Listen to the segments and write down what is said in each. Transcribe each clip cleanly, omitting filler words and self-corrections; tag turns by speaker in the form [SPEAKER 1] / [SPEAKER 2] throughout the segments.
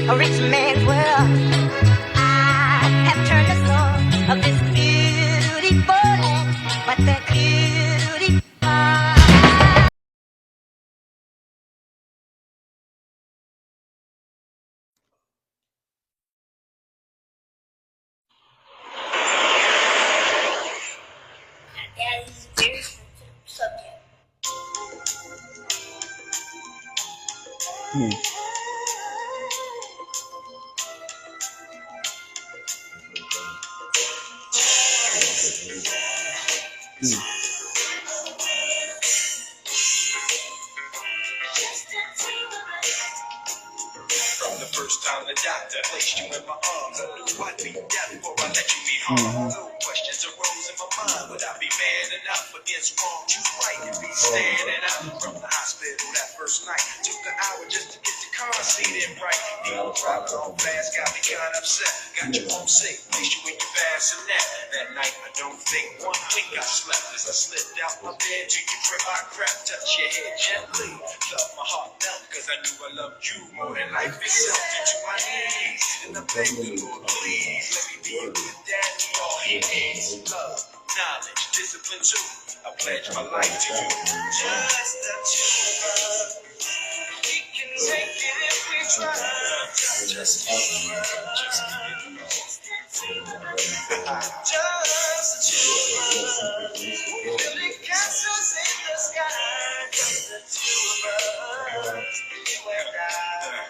[SPEAKER 1] a rich man's world. I have turned the soul of this beautiful land, but that beauty. That is a very sensitive subject.
[SPEAKER 2] From the first time the doctor placed you in my arms, I knew I'd be dead before I let you meet home. No questions arose in my mind. Would I be man enough against wrong? Choose right and be standing up from the hospital that first night. Took an hour just to get the car seat in right. The driver on fast got me kind of upset. Got you home sick, placed you in your bassinet. That night I don't think one wink I slept as I slipped out my bed to your crib. I crept, touch your head gently, felt my heart melt because I knew I loved you more than life itself. Into my knees and I begged the Lord, please let me be a good dad to all he needs. Love, knowledge, discipline too. I pledge my life to you. Just the two of us. We can take it if we try. Just the two of us. Just the two of us. Really castles in the sky. Just the two of us. You and I.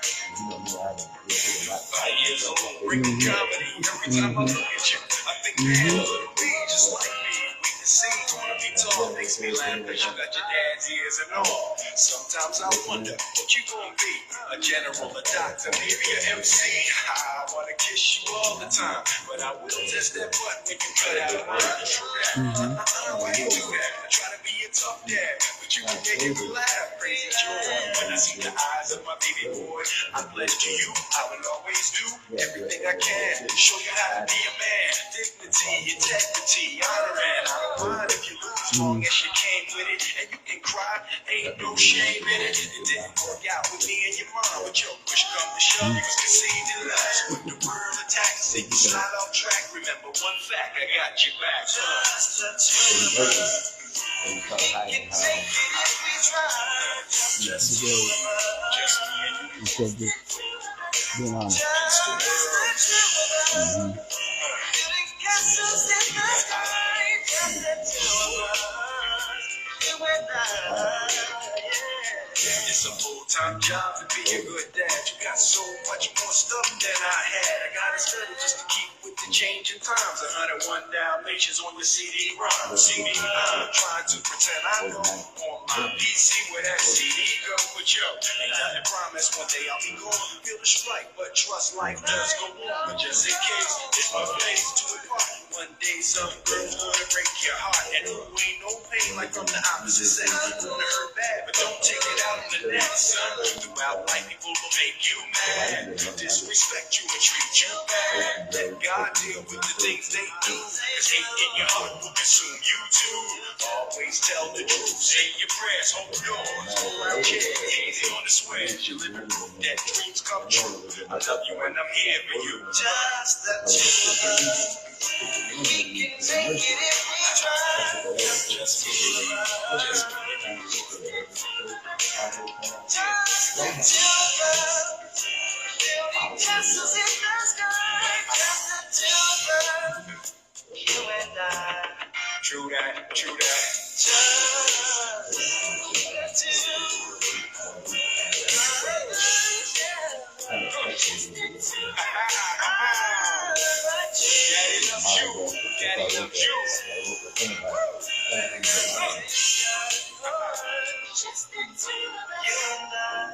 [SPEAKER 2] 5 years old, bringing comedy. Every time I look at you, I think you had a little me, just like me. We can see, wanna be tall, makes me laugh that you got your dad's ears and all. Sometimes I wonder what you gonna be, a general, a doctor, maybe an MC. I wanna kiss you all the time, but I will test that butt when you cut out a line. True that. Why you do that? I try to be a tough dad, but you can make me laugh. Crazy joy when I see the eyes of my baby boy. I pledge to you, I will always do everything I can to show you how to be a man. Dignity, integrity, honor, and I don't mind if you lose, as long as you came with it. And you can cry, ain't no shame in it. It didn't work out with me and your mom, but your push come to shove, you was conceived in lust. When the world attacks, and you slide off track, remember one fact, I got your back. Just the two of us. We can take it if we try. Just the two of us. Just the
[SPEAKER 3] Being honest.
[SPEAKER 2] It's a full-time job to be a good dad. You got so much more stuff than I had. I gotta study just to keep with the changing times. 101 Dalmatians on your CD-ROM. I'm trying to pretend I know on my PC where that CD go. But yo, ain't nothing promised. One day I'll be gone. Feel the strike, but trust life does go on. But just in case, it's my place to impart. One day something goes gonna break your heart. And who ain't no pain like from the opposite sex. Gonna hurt bad, but don't take it out on the next son. Throughout life, people will make you mad, disrespect you and treat you bad. Let God deal with the things they do, cause hate in your heart will consume you too. Always tell the truth, say your prayers, hold doors, hold around kids, easy on the swears. You live in proof that dreams come true. I love you and I'm here for you. Just the two of us. We can take it if we try. Just the two of us. Just the two of us. Building castles in the sky. Just the two of us. You and I. True that, true that. Just the two. Daddy loves you. Daddy loves you.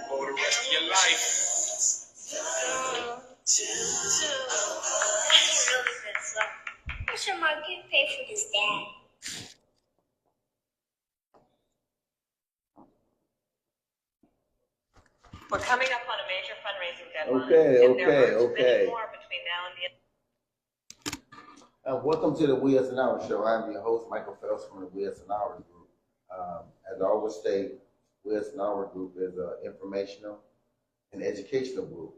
[SPEAKER 2] For the rest of your life.
[SPEAKER 1] I'm sure Mark can pay for this, Dad.
[SPEAKER 4] We're coming up on a major fundraising deadline. And there are many more between now and the end.
[SPEAKER 3] Welcome to the WUAO and Hours Show. I'm your host, Michael Phelps from the WUAO and Hours Group. As I always state, WUAO and Hours Group is an informational and educational group.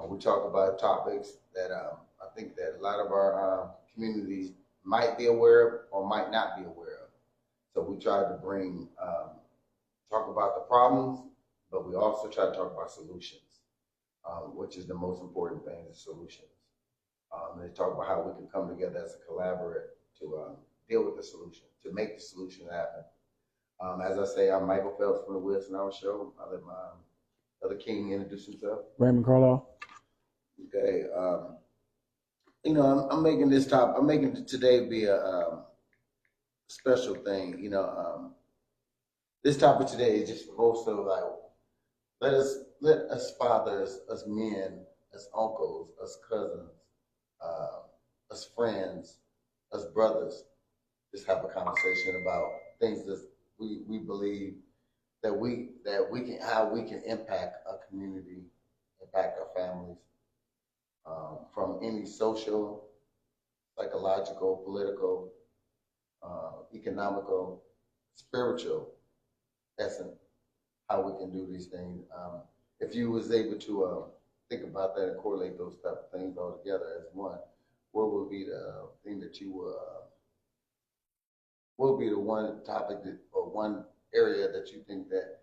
[SPEAKER 3] We talk about topics that I think that a lot of our communities might be aware of or might not be aware of. So we try to bring talk about the problems, but we also try to talk about solutions, which is the most important thing: is solutions. They talk about how we can come together as a collaborator to deal with the solution, to make the solution happen. As I say, I'm Michael Phelps from the Wilson Hour Show. I let my other king introduce himself.
[SPEAKER 5] Raymond Carlisle.
[SPEAKER 3] Okay. I'm making this top. I'm making today be a special thing. This topic today is just also like let us fathers, us men, us uncles, us cousins, us friends, us brothers, just have a conversation about things that we believe that we can how we can impact our community, impact our families, from any social, psychological, political, economical, spiritual essence, how we can do these things. If you was able to think about that and correlate those type of things all together as one, what would be the thing that you would, what would be the one topic that, or one area that you think that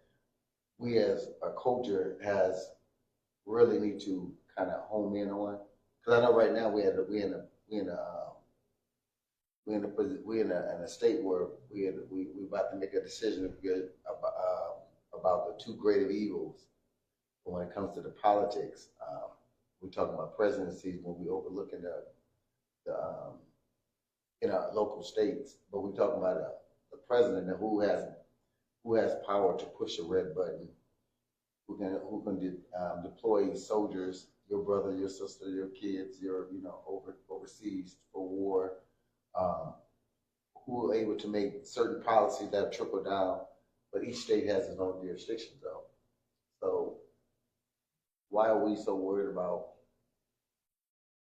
[SPEAKER 3] we as a culture has really need to kind of home in on? Because I know right now we in a state where we about to make a decision about the two great evils when it comes to the politics. We're talking about presidencies when we overlooking the in our local states, but we're talking about the president and who has power to push a red button, who can deploy soldiers, your brother, your sister, your kids, overseas for war, who are able to make certain policies that trickle down, but each state has its own jurisdiction though. So why are we so worried about,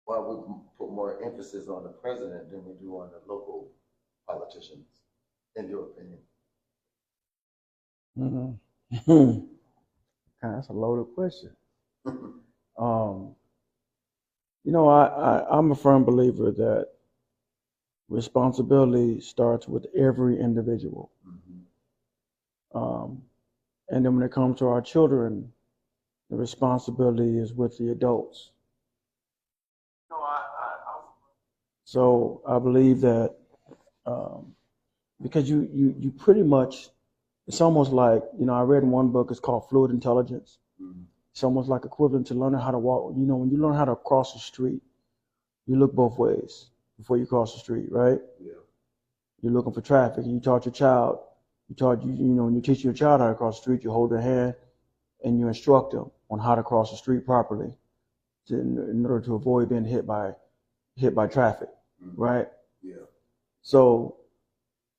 [SPEAKER 3] why we put more emphasis on the president than we do on the local politicians, in your opinion?
[SPEAKER 5] Mm-hmm. That's a loaded question. I'm a firm believer that responsibility starts with every individual. Mm-hmm. And then when it comes to our children, the responsibility is with the adults. So I believe that because you pretty much, it's almost like, I read in one book, it's called Fluid Intelligence. Mm-hmm. It's almost like equivalent to learning how to walk. When you learn how to cross the street, you look both ways before you cross the street, right? Yeah. You're looking for traffic. You taught your child, when you teach your child how to cross the street, you hold their hand and you instruct them on how to cross the street properly in order to avoid being hit by traffic, mm-hmm. right? Yeah. So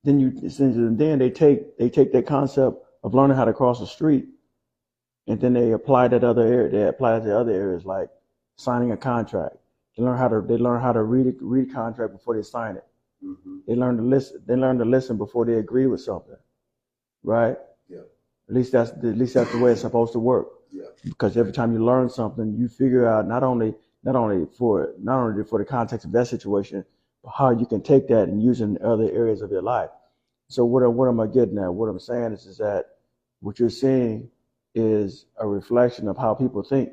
[SPEAKER 5] then they take that concept of learning how to cross the street, and then they apply that other area. They apply it to other areas like signing a contract. They learn how to read a contract before they sign it. Mm-hmm. They learn to listen before they agree with something, right? Yeah. At least that's the way it's supposed to work. Yeah. Because every time you learn something, you figure out not only for the context of that situation, but how you can take that and use it in other areas of your life. So what am I getting at? What I'm saying is that what you're seeing is a reflection of how people think.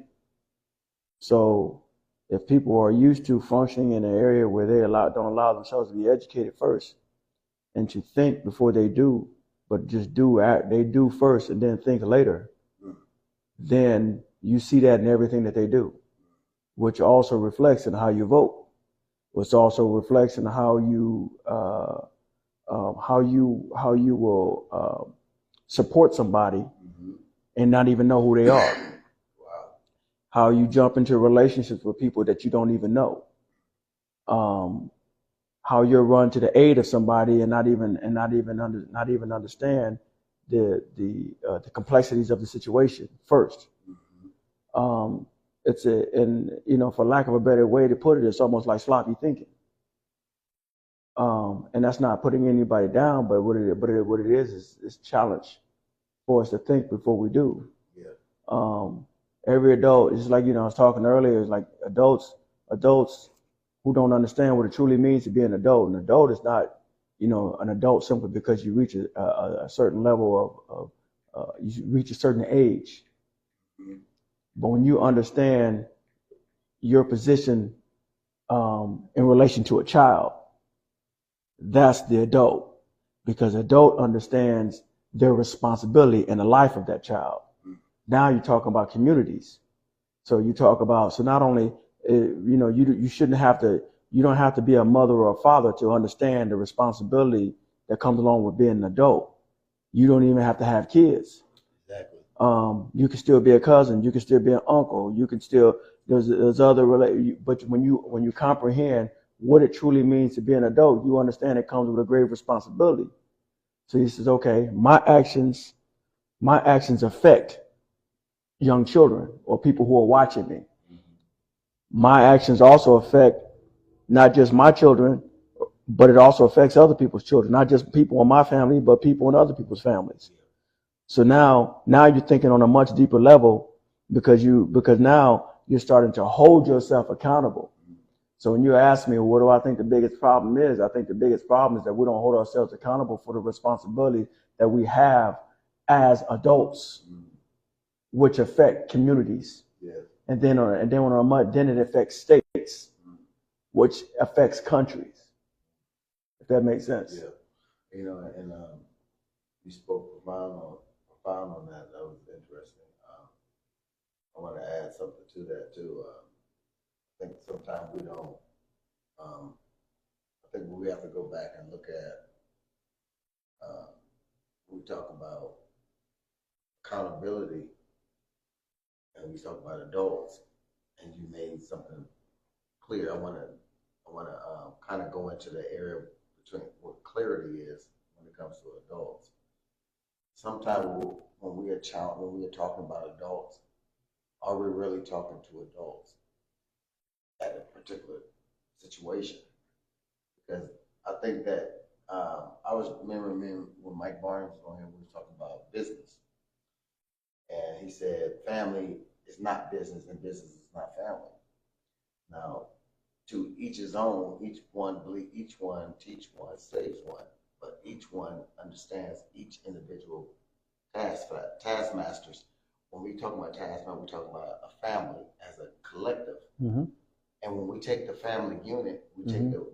[SPEAKER 5] So if people are used to functioning in an area where they don't allow themselves to be educated first and to think before they do, but just they do first and then think later, then you see that in everything that they do, which also reflects in how you vote, which also reflects in how you will support somebody, mm-hmm. and not even know who they are. Wow. How you jump into relationships with people that you don't even know. How you'll run to the aid of somebody and not even understand the complexities of the situation first. Mm-hmm. For lack of a better way to put it, it's almost like sloppy thinking. And that's not putting anybody down, but what it is a challenge for us to think before we do. Yeah. Every adult, it's like, I was talking earlier, it's like adults who don't understand what it truly means to be an adult. An adult is not, an adult simply because you reach a certain level you reach a certain age. But when you understand your position in relation to a child, that's the adult, because adult understands their responsibility in the life of that child. Now you're talking about communities. So you talk about, so not only, you shouldn't have to, you don't have to be a mother or a father to understand the responsibility that comes along with being an adult. You don't even have to have kids.
[SPEAKER 3] Exactly.
[SPEAKER 5] You can still be a cousin. You can still be an uncle. You can still, there's other, but when you comprehend what it truly means to be an adult, you understand it comes with a grave responsibility. So he says, okay, my actions affect young children or people who are watching me. My actions also affect not just my children, but it also affects other people's children, not just people in my family, but people in other people's families. So now you're thinking on a much deeper level, because now you're starting to hold yourself accountable. So when you ask me, what do I think the biggest problem is? I think the biggest problem is that we don't hold ourselves accountable for the responsibility that we have as adults, which affect communities.
[SPEAKER 3] Yeah.
[SPEAKER 5] And then it affects states, which affects countries. If that makes sense.
[SPEAKER 3] Yeah. And you spoke profound on that. That was interesting. I want to add something to that too. I think sometimes we don't. I think we have to go back and look at. We talk about accountability, and we talk about adults, and you made something clear. I want to kind of go into the area between what clarity is when it comes to adults. Sometimes when we are talking about adults, are we really talking to adults at a particular situation? Because I think that I was remembering when Mike Barnes was on here, we were talking about business, and he said family is not business and business is not family. Now, to each his own, each one teach one, saves one, but each one understands each individual taskmasters. When we talk about taskmaster, we talk about a family as a collective.
[SPEAKER 5] Mm-hmm.
[SPEAKER 3] And when we take the family unit, we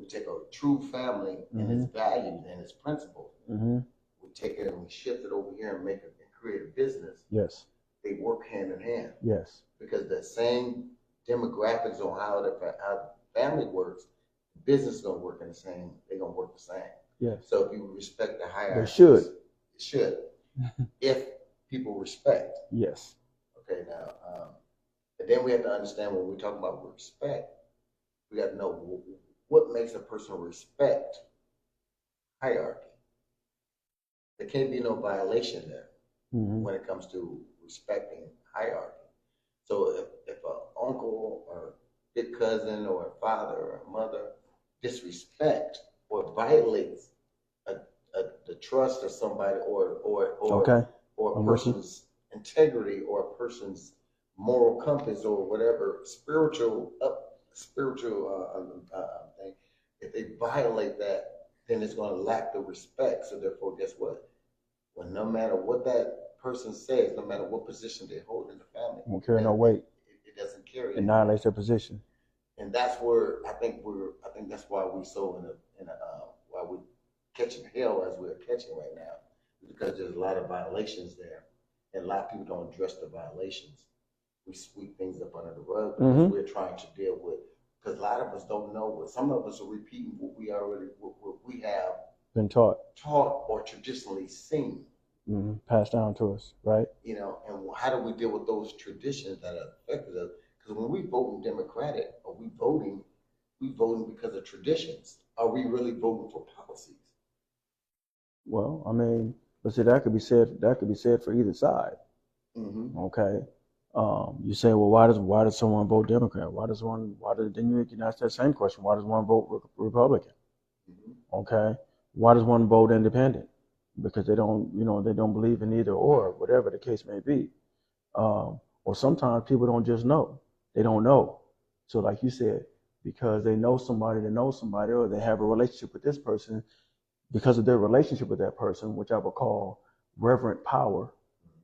[SPEAKER 3] take a true family and its values and its principles. We take it and we shift it over here and create a business.
[SPEAKER 5] Yes.
[SPEAKER 3] They work hand in hand.
[SPEAKER 5] Yes.
[SPEAKER 3] Because the same demographics on how the family works, the business is gonna work in the same. They're gonna work the same.
[SPEAKER 5] Yes.
[SPEAKER 3] So if you respect the hierarchy,
[SPEAKER 5] they should.
[SPEAKER 3] It should. If people respect.
[SPEAKER 5] Yes.
[SPEAKER 3] Okay. Now, and then we have to understand when we talk about respect, we got to know what makes a person respect hierarchy. There can't be no violation there when it comes to respecting hierarchy. So if an uncle or big cousin or a father or a mother disrespect or violates the trust of somebody or a person's integrity or a person's moral compass or whatever spiritual thing, if they violate that, then it's going to lack the respect. So therefore, guess what? Well, no matter what that person says, no matter what position they hold in the family,
[SPEAKER 5] won't carry no weight.
[SPEAKER 3] It doesn't carry.
[SPEAKER 5] It annihilates their position.
[SPEAKER 3] And that's where I think that's why we so why we catching hell as we're catching right now, because there's a lot of violations there, and a lot of people don't address the violations. We sweep things up under the rug because we're trying to deal with. Because a lot of us don't know, but some of us are repeating what we have
[SPEAKER 5] been taught
[SPEAKER 3] or traditionally seen,
[SPEAKER 5] passed down to us, right?
[SPEAKER 3] And how do we deal with those traditions that have affected us? Because when we vote Democratic, are we voting because of traditions? Are we really voting for policies?
[SPEAKER 5] Well, I mean, but see, that could be said for either side. Okay. You say, well, why does someone vote Democrat? Then you can ask that same question. Why does one vote Republican? Okay. Why does one vote Independent? Because they don't believe in either or, whatever the case may be. Or Or sometimes people don't just know. They don't know. So like you said, because they know somebody that knows somebody, or they have a relationship with this person, because of their relationship with that person, which I would call reverent power.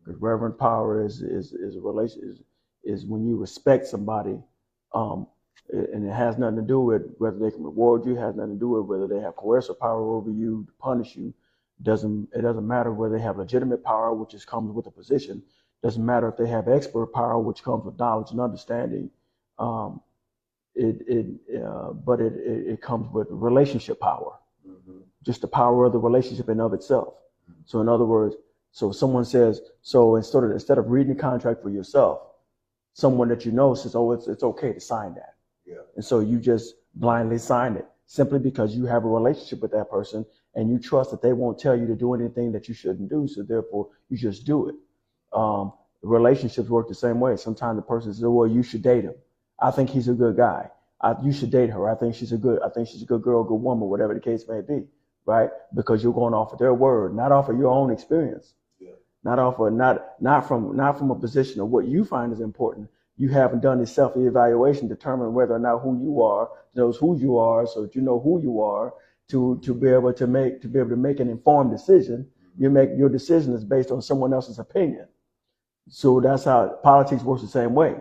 [SPEAKER 5] Because reverent power is a relation is when you respect somebody, and it has nothing to do with whether they can reward you, has nothing to do with whether they have coercive power over you to punish you. It doesn't matter whether they have legitimate power, which comes with a position. It doesn't matter if they have expert power, which comes with knowledge and understanding. But it comes with relationship power, just the power of the relationship in of itself. So in other words, so someone says, so instead of reading the contract for yourself, someone that you know says, oh, it's okay to sign that.
[SPEAKER 3] Yeah.
[SPEAKER 5] And so you just blindly sign it simply because you have a relationship with that person and you trust that they won't tell you to do anything that you shouldn't do. So therefore you just do it. Relationships work the same way. Sometimes the person says, well, you should date him. I think he's a good guy. You should date her. I think she's a good girl, good woman, whatever the case may be, right? Because you're going off of their word, not off of your own experience. Not from a position of what you find is important. You haven't done a self-evaluation, determine whether or not who you are, knows who you are, so that you know who you are to be able to make an informed decision. Your decision is based on someone else's opinion. So that's how politics works the same way.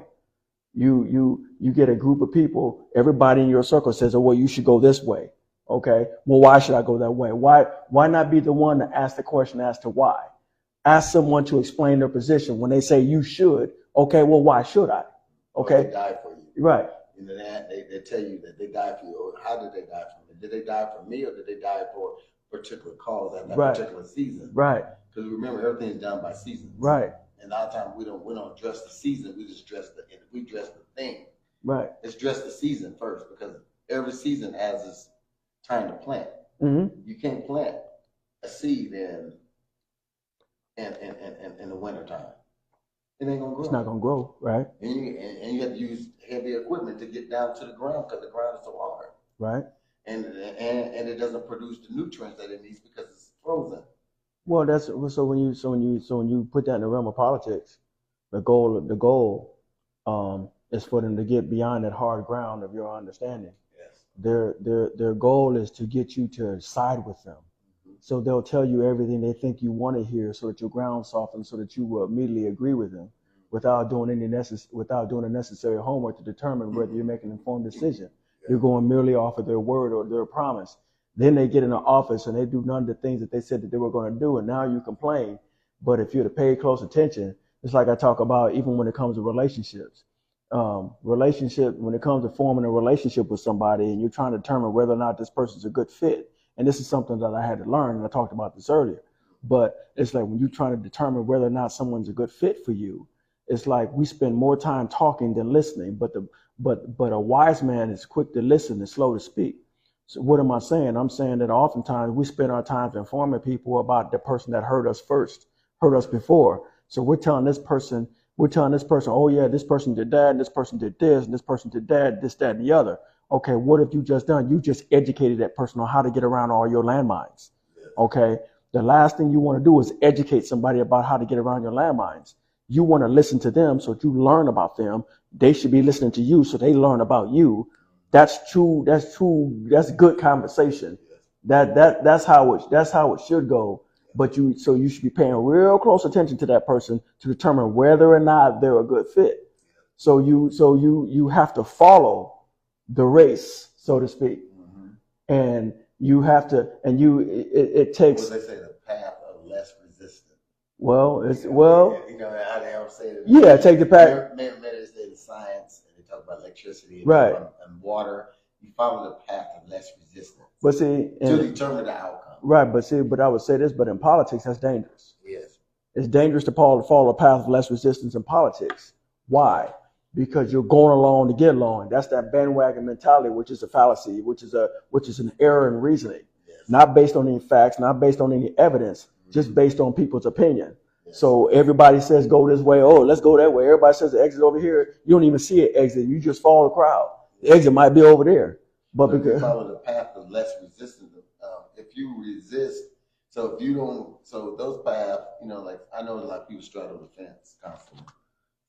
[SPEAKER 5] You get a group of people, everybody in your circle says, oh, well, you should go this way. Okay, well, why should I go that way? Why not be the one to ask the question as to why? Ask someone to explain their position. When they say you should, okay, well, why should I? Okay.
[SPEAKER 3] Or they die for you.
[SPEAKER 5] Right.
[SPEAKER 3] You know, they tell you that they died for you. Or how did they die for me? Did they die for me, or did they die for a particular cause at that particular season?
[SPEAKER 5] Right.
[SPEAKER 3] Because remember, everything is done by seasons.
[SPEAKER 5] Right.
[SPEAKER 3] And a lot of times we don't address the season. We just address the thing.
[SPEAKER 5] Right.
[SPEAKER 3] Let's address the season first, because every season has its time to plant.
[SPEAKER 5] Mm-hmm.
[SPEAKER 3] You can't plant a seed in the wintertime. It ain't gonna grow.
[SPEAKER 5] It's not gonna grow, right?
[SPEAKER 3] And you have to use heavy equipment to get down to the ground because the ground is so hard.
[SPEAKER 5] Right.
[SPEAKER 3] And it doesn't produce the nutrients that it needs because it's frozen.
[SPEAKER 5] Well, when you put that in the realm of politics, the goal is for them to get beyond that hard ground of your understanding.
[SPEAKER 3] Yes.
[SPEAKER 5] Their goal is to get you to side with them. So they'll tell you everything they think you want to hear, so that your ground softens, so that you will immediately agree with them, without doing the necessary homework to determine whether you're making an informed decision. You're going merely off of their word or their promise. Then they get in the office and they do none of the things that they said that they were going to do, and now you complain. But if you're to pay close attention, it's like I talk about even when it comes to relationships. When it comes to forming a relationship with somebody and you're trying to determine whether or not this person's a good fit. And this is something that I had to learn, and I talked about this earlier. But it's like when you're trying to determine whether or not someone's a good fit for you, it's like we spend more time talking than listening. But a wise man is quick to listen and slow to speak. So what am I saying? I'm saying that oftentimes we spend our time informing people about the person that hurt us before. So we're telling this person, oh yeah, this person did that, and this person did this, and this person did that, this, that, and the other. Okay, what have you just done? You just educated that person on how to get around all your landmines. Okay, the last thing you want to do is educate somebody about how to get around your landmines. You want to listen to them so that you learn about them. They should be listening to you so they learn about you. That's true. That's good conversation. That's how it should go. But you should be paying real close attention to that person to determine whether or not they're a good fit. So you have to follow the race, so to speak, and you have to, it takes.
[SPEAKER 3] What they say, the path of less resistance.
[SPEAKER 5] Well,
[SPEAKER 3] you know how they always say it.
[SPEAKER 5] Yeah, take the path.
[SPEAKER 3] They say the science, and they talk about electricity,
[SPEAKER 5] right,
[SPEAKER 3] and water. You follow the path of less resistance.
[SPEAKER 5] But see,
[SPEAKER 3] to determine the outcome.
[SPEAKER 5] Right, but I would say this, but in politics, that's dangerous.
[SPEAKER 3] Yes,
[SPEAKER 5] it's dangerous to follow a path of less resistance in politics. Why? Because you're going along to get along. That's that bandwagon mentality, which is a fallacy, which is an error in reasoning, not based on any facts, not based on any evidence, just based on people's opinion. So everybody says go this way. Oh, let's go that way. Everybody says the exit over here. You don't even see an exit. You just follow the crowd. The exit might be over there. But
[SPEAKER 3] because you follow the path of less resistance. If you resist, so if you don't, so those paths, like I know a lot of people straddle the fence constantly.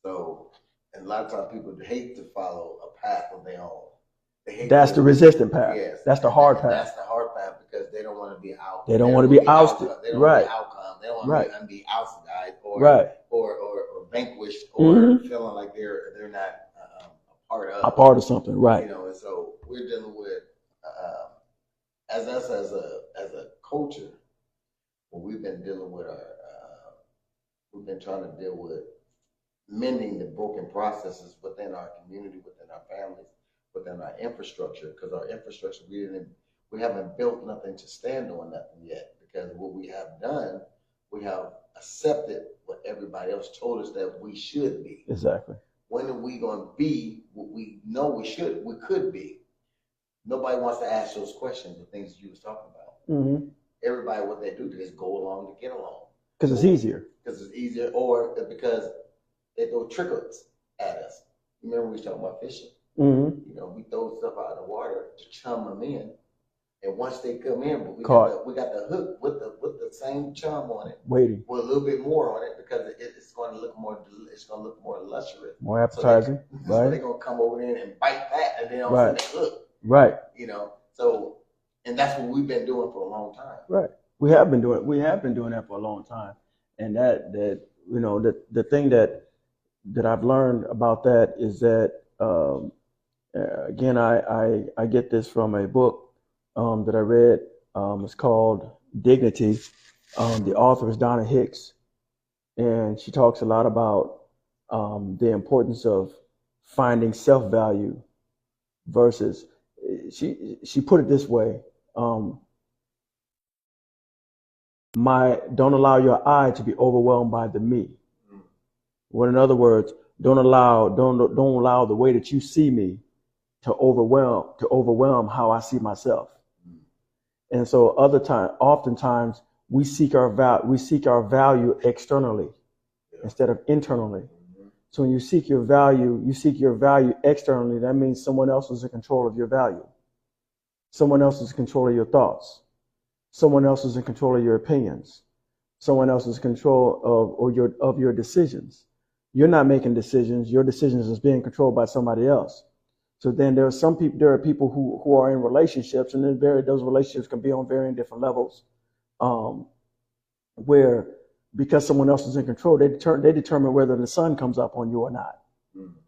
[SPEAKER 3] So, and a lot of times people hate to follow a path of their own.
[SPEAKER 5] That's the resistant path.
[SPEAKER 3] Yes.
[SPEAKER 5] That's the hard path.
[SPEAKER 3] That's the hard path because they don't want to be out.
[SPEAKER 5] They don't want to be ousted.
[SPEAKER 3] They don't want to be outcome. They don't want to be ostracized or vanquished or feeling like they're not a part of something. Right. And so we're dealing with as a culture. Well, we've been dealing with we've been trying to deal with mending the broken processes within our community, within our families, within our infrastructure, because our infrastructure, we haven't built nothing to stand on nothing yet, because what we have done, we have accepted what everybody else told us that we should be. Exactly. When are we going to be what we know we could be? Nobody wants to ask those questions, the things you was talking about. Mm-hmm. Everybody, what they do is go along to get along. Because it's easier. Or because they throw trickles at us. Remember we was talking about fishing? Mm-hmm. We throw stuff out of the water to chum them in, and once they come in, we got the hook with the same chum on it, waiting with a little bit more on it because it's going to look more. It's going to look more lustrous, more appetizing. So they're going to come over there and bite that, and then on the hook. Right. So, and that's what we've been doing for a long time. Right. We have been doing that for a long time, and that the thing that I've learned about that is that again I get this from a book that I read. It's called Dignity. The author is Donna Hicks, and she talks a lot about the importance of finding self-value versus she put it this way. Don't allow your eye to be overwhelmed by the me. Well, in other words, don't allow the way that you see me to overwhelm how I see myself. And so oftentimes we seek our value externally instead of internally. So when you seek your value externally, that means someone else is in control of your value. Someone else is in control of your thoughts. Someone else is in control of your opinions. Someone else is in control of your decisions. You're not making decisions. Your decisions is being controlled by somebody else. So then there are people who are in relationships, and then those relationships can be on varying different levels, where because someone else is in control, they determine whether the sun comes up on you or not.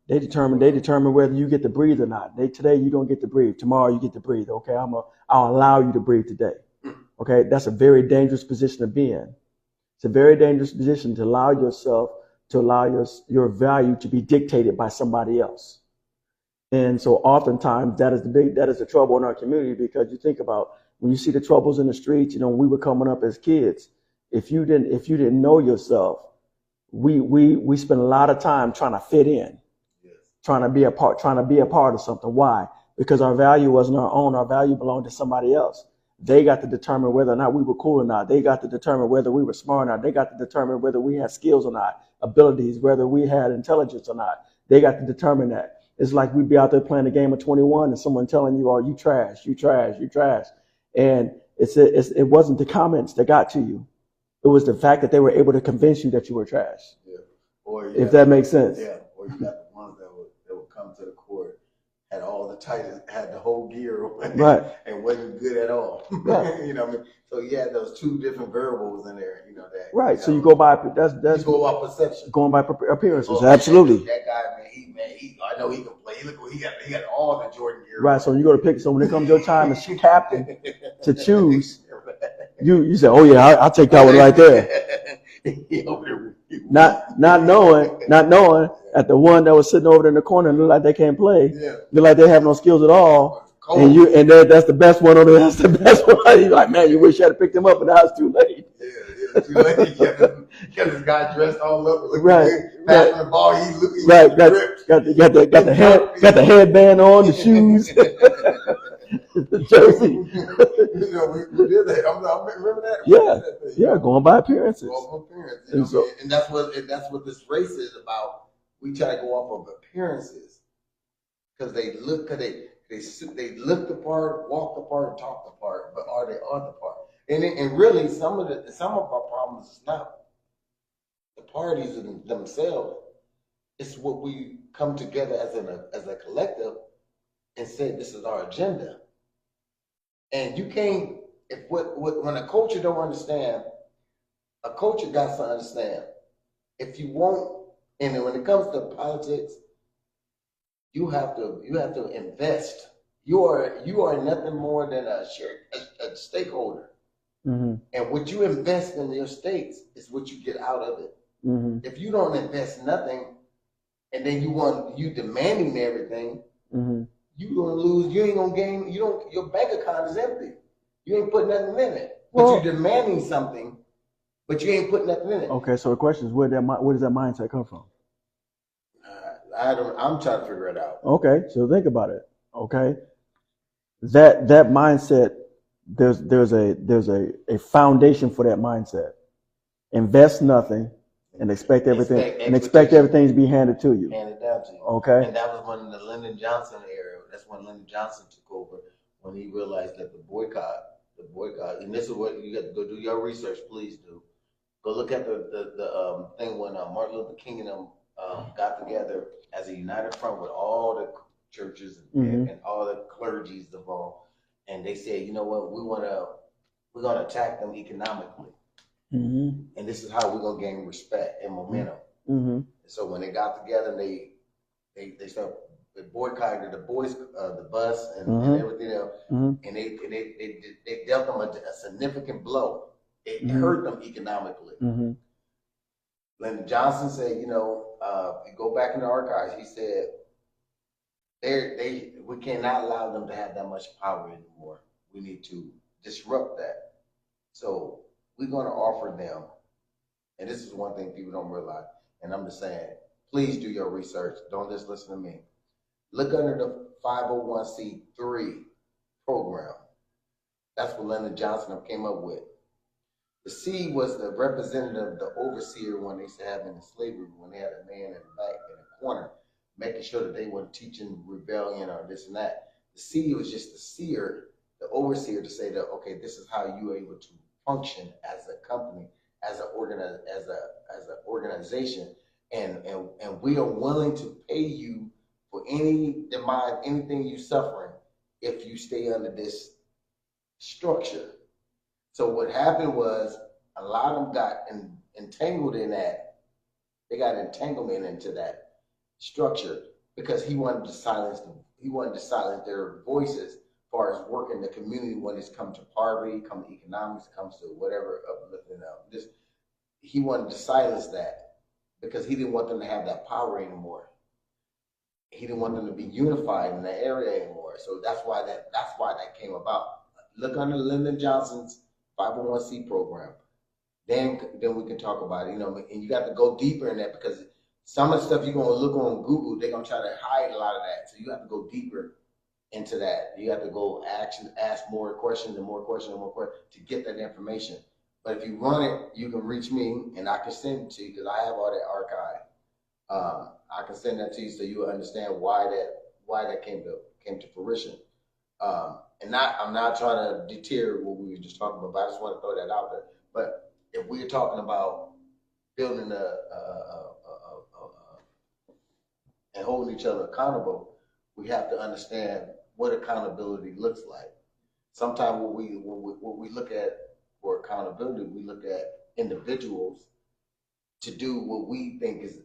[SPEAKER 3] They determine whether you get to breathe or not. Today you don't get to breathe. Tomorrow you get to breathe. Okay, I'll allow you to breathe today. Okay, that's a very dangerous position to be in. It's a very dangerous position to allow your value to be dictated by somebody else. And so oftentimes that is the trouble in our community, because you think about when you see the troubles in the streets, when we were coming up as kids, if you didn't know yourself, we spent a lot of time trying to fit in, trying to be a part of something. Why? Because our value wasn't our own. Our value belonged to somebody else. They got to determine whether or not we were cool or not. They got to determine whether we were smart or not. They got to determine whether we had skills or not, abilities, whether we had intelligence or not. They got to determine that. It's like we'd be out there playing a game of 21 and someone telling you, "Oh, you trash, you trash, you trash," and it wasn't the comments that got to you. It was the fact that they were able to convince you that you were trash. Yeah. If that makes sense. Yeah. Or you got the ones that would come to the court, had all the titles, had the whole gear on, right, and wasn't good at all. Right. What I mean? So you had those two different variables in there. That. Right. So you go by that's you go by perception. Going by appearances. Oh, absolutely. That guy, he I know he can play. He got all the Jordan gear. Right. So you go to pick. So when it comes your time as captain to choose, you say, "Oh yeah, I'll take that one right there." Not knowing that the one that was sitting over there in the corner look like they can't play, look like they have no skills at all, and that's the best one on there. That's the best one. You're like, man, you wish you had picked him up, but now it's too late. Yeah, too late. You got this guy dressed all up, looking good, passing the ball. He's looking got the headband on, the shoes. The jersey. We did that. I remember that. Yeah, going by appearances. And that's what this race is about. We try to go off of appearances because they look the part, walk the part, and talk the part, but are they on the part? And really, some of our problems is not the parties themselves. It's what we come together as a collective and say this is our agenda. And you can't, when a culture don't understand, a culture got to understand. If you want, and when it comes to politics, you have to invest. You are nothing more than a stakeholder. Mm-hmm. And what you invest in your states is what you get out of it. Mm-hmm. If you don't invest nothing, and then you demanding everything, mm-hmm. you gonna lose. You ain't gonna gain. Your bank account is empty. You ain't putting nothing in it. But you're demanding something, but you ain't putting nothing in it. Okay, so the question is, where does that mindset come from? I'm trying to figure it out. Okay, so think about it. Okay, that mindset. There's a foundation for that mindset. Invest nothing and expect everything to be handed to you. Handed down to you. Okay. And that was when the Lyndon Johnson era. That's when Lyndon Johnson took over, when he realized that the boycott, and this is what you got to go do your research. Please do. Go look at the thing when Martin Luther King and them got together as a united front with all the churches and all the clergies involved. And they said, you know what, we're gonna attack them economically, and this is how we're gonna gain respect and momentum. Mm-hmm. So when they got together, they boycotted the bus and everything else, and they dealt them a significant blow. It hurt them economically. Mm-hmm. Lyndon Johnson said, you go back in the archives, he said, we cannot allow them to have that much power anymore. We need to disrupt that. So we're going to offer them, and this is one thing people don't realize, and I'm just saying, please do your research. Don't just listen to me. Look under the 501c3 program. That's what Lyndon Johnson came up with. The C was the representative, the overseer, when they used to have in slavery, when they had a man in the back in the corner, making sure that they weren't teaching rebellion or this and that. The C was just the seer, the overseer, to say that, okay, this is how you are able to function as a company, as an organization, and we are willing to pay you for anything you suffering if you stay under this structure. So what happened was a lot of them got entangled in that. They got entanglement into that structure because he wanted to silence them. He wanted to silence their voices as far as working the community when it's come to poverty, come to economics, comes to whatever uplifting them. He wanted to silence that because he didn't want them to have that power anymore. He didn't want them to be unified in that area anymore. So that's why that came about. Look under Lyndon Johnson's 501c program. Then we can talk about it, and you got to go deeper in that because some of the stuff you're going to look on Google, they're going to try to hide a lot of that. So you have to go deeper into that. You have to go ask more questions and more questions and more questions to get that information. But if you run it, you can reach me and I can send it to you because I have all that archive. I can send that to you so you will understand why that came to fruition. I'm not trying to deter what we were just talking about, but I just want to throw that out there. But if we're talking about building and holding each other accountable, we have to understand what accountability looks like. Sometimes what we look at for accountability, we look at individuals to do what we think is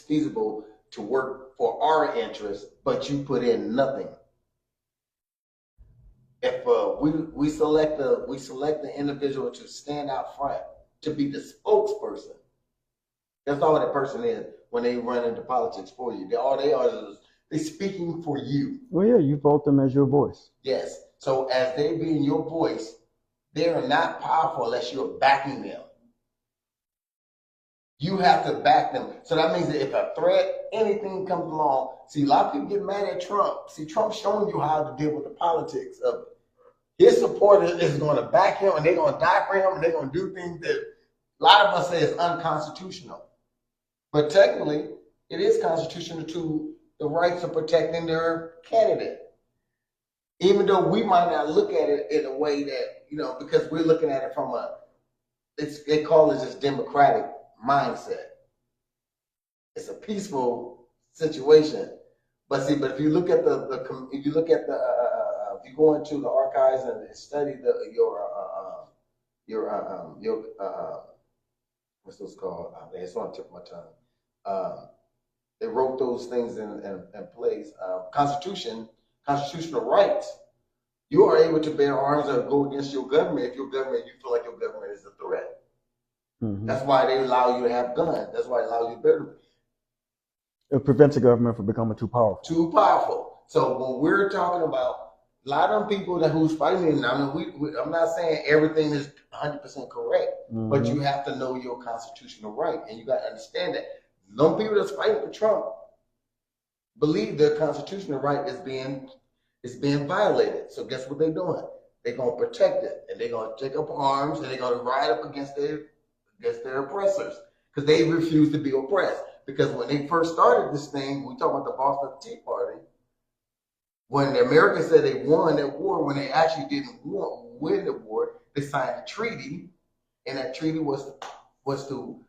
[SPEAKER 3] feasible to work for our interests, but you put in nothing. If we select the individual to stand out front, to be the spokesperson, that's all that person is when they run into politics for you. All they are is they're speaking for you. Well, yeah, you vote them as your voice. Yes. So as they being your voice, they are not powerful unless you're backing them. You have to back them. So that means that if a threat, anything comes along, see, a lot of people get mad at Trump. See, Trump's showing you how to deal with the politics of it. His supporters is going to back him, and they're going to die for him, and they're going to do things that a lot of us say is unconstitutional. But technically, it is constitutional to the rights of protecting their candidate. Even though we might not look at it in a way that, because we're looking at it from they call it this democratic mindset. It's a peaceful situation. But see, but if you look at if you look at if you go into the archives and study your what's those called? It's on the tip of my tongue. They wrote those things in place. Constitutional rights. You are able to bear arms or go against your government if you feel like your government is a threat. Mm-hmm. That's why they allow you to have guns. That's why they allow you to bear.
[SPEAKER 5] It prevents the government from becoming too powerful.
[SPEAKER 3] Too powerful. So when we're talking about a lot of people who's fighting, I mean, I'm not saying everything is 100% correct, mm-hmm. but you have to know your constitutional right, and you got to understand that. Some people that's fighting for Trump believe their constitutional right is being violated. So guess what they're doing? They're gonna protect it, and they're gonna take up arms, and they're gonna ride up against their oppressors because they refuse to be oppressed. Because when they first started this thing, we talk about the Boston Tea Party. When the Americans said they won that war, when they actually didn't win the war, they signed a treaty, and that treaty was to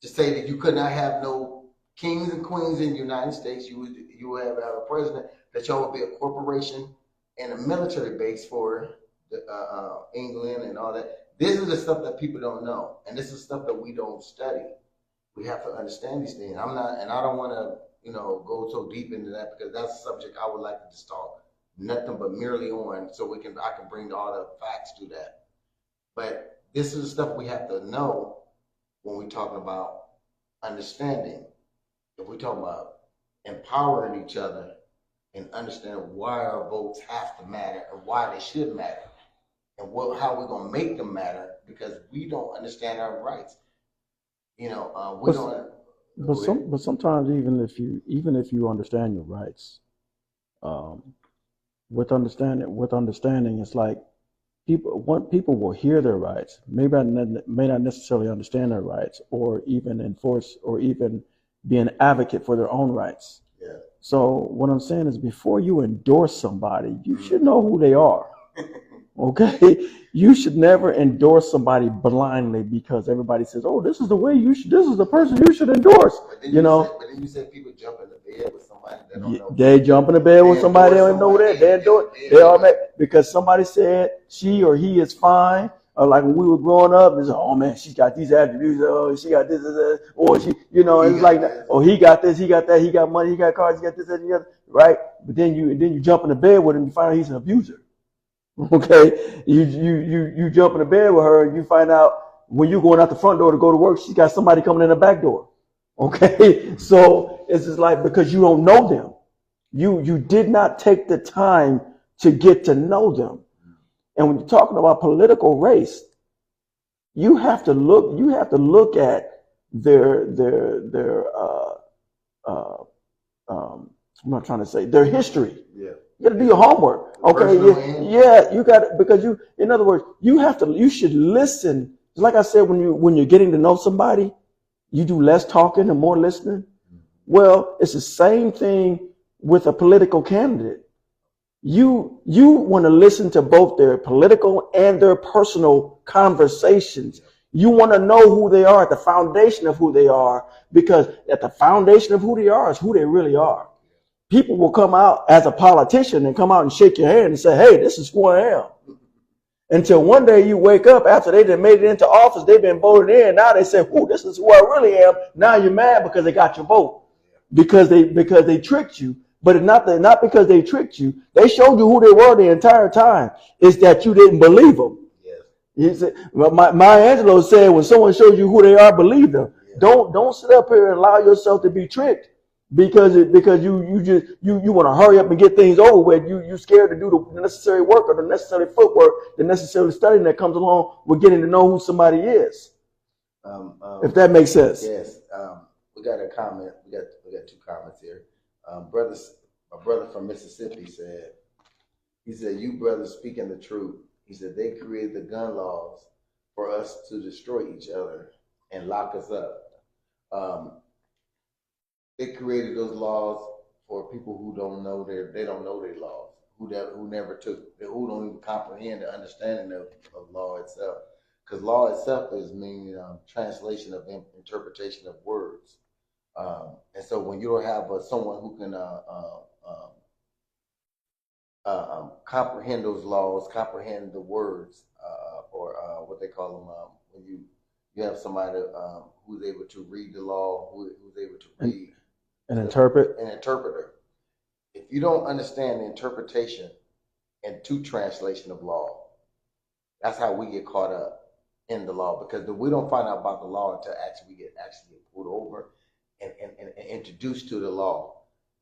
[SPEAKER 3] say that you could not have no kings and queens in the United States. You would have a president, that y'all would be a corporation and a military base for England and all that. This is the stuff that people don't know, and this is stuff that we don't study. We have to understand these things. I don't want to, go so deep into that because that's a subject I would like to just talk nothing but merely on, so I can bring all the facts to that. But this is the stuff we have to know when we're talking about understanding. If we're talking about empowering each other and understand why our votes have to matter and why they should matter, and how we're gonna make them matter, because we don't understand our rights.
[SPEAKER 5] But sometimes even if you understand your rights, with understanding, it's like people will hear their rights, may not necessarily understand their rights, or even enforce, or even be an advocate for their own rights.
[SPEAKER 3] Yeah.
[SPEAKER 5] So what I'm saying is, before you endorse somebody, you should know who they are. Okay, you should never endorse somebody blindly because everybody says, "Oh, this is the way this is the person you should endorse."
[SPEAKER 3] But then you said people jump in the bed with somebody that don't know.
[SPEAKER 5] They jump in the bed with somebody they don't know that. They endorse. They all make because somebody said she or he is fine. Or like when we were growing up, it's oh man, she's got these attributes. Oh, she got this, or she, it's like that. Oh, he got this, he got that, he got money, he got cars, he got this, that, and the other, right? But then you jump in the bed with him, and you find out he's an abuser. Okay, you jump in the bed with her, and you find out when you're going out the front door to go to work, she's got somebody coming in the back door. Okay, so it's just like because you don't know them, you did not take the time to get to know them. And when you're talking about political race, you have to look at their I'm not trying to say their history.
[SPEAKER 3] Yeah.
[SPEAKER 5] You got to do your homework. Okay. Yeah. You got it because in other words, you should listen. Like I said, when you're getting to know somebody, you do less talking and more listening. Well, it's the same thing with a political candidate. You want to listen to both their political and their personal conversations. You want to know who they are at the foundation of who they are, because at the foundation of who they are is who they really are. People will come out as a politician and come out and shake your hand and say, hey, this is who I am. Until one day you wake up after they done made it into office, they've been voted in. Now they say, oh, this is who I really am. Now you're mad because they got your vote. Because they tricked you. But it's not because they tricked you. They showed you who they were the entire time. It's that you didn't believe them. Yes. He said, Maya Angelou said, when someone shows you who they are, believe them. Yes. Don't sit up here and allow yourself to be tricked because you want to hurry up and get things over with. You scared to do the necessary work or the necessary footwork, the necessary studying that comes along with getting to know who somebody is. If that makes sense.
[SPEAKER 3] Yes. We got a comment. We got two comments here. My brother from Mississippi said, you brothers speaking the truth. He said, they created the gun laws for us to destroy each other and lock us up. They created those laws for people who don't know their laws, who don't even comprehend the understanding of law itself. because law itself is meaning translation of interpretation of words. And so when you don't have someone who can comprehend those laws, comprehend the words, or what they call them, when you have somebody who's able to read the law, who's able to read
[SPEAKER 5] and interpret,
[SPEAKER 3] an interpreter. If you don't understand the interpretation and translation of law, that's how we get caught up in the law, because we don't find out about the law until we get pulled over and introduced to the law.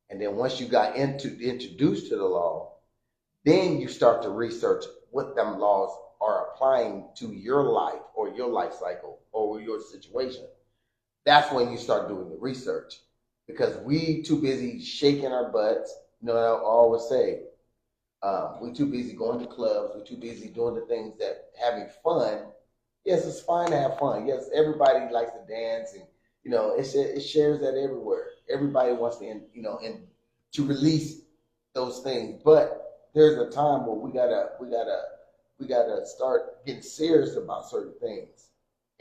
[SPEAKER 3] And then once you got introduced to the law, then you start to research what them laws are applying to your life or your life cycle or your situation. That's when you start doing the research, because we too busy shaking our butts. You know, I always say, we too busy going to clubs. We too busy doing the things that having fun. Yes, it's fine to have fun. Yes, everybody likes to dance, and you know, it shares that everywhere. Everybody wants to, you know, and to release those things. But there's a time where we gotta start getting serious about certain things.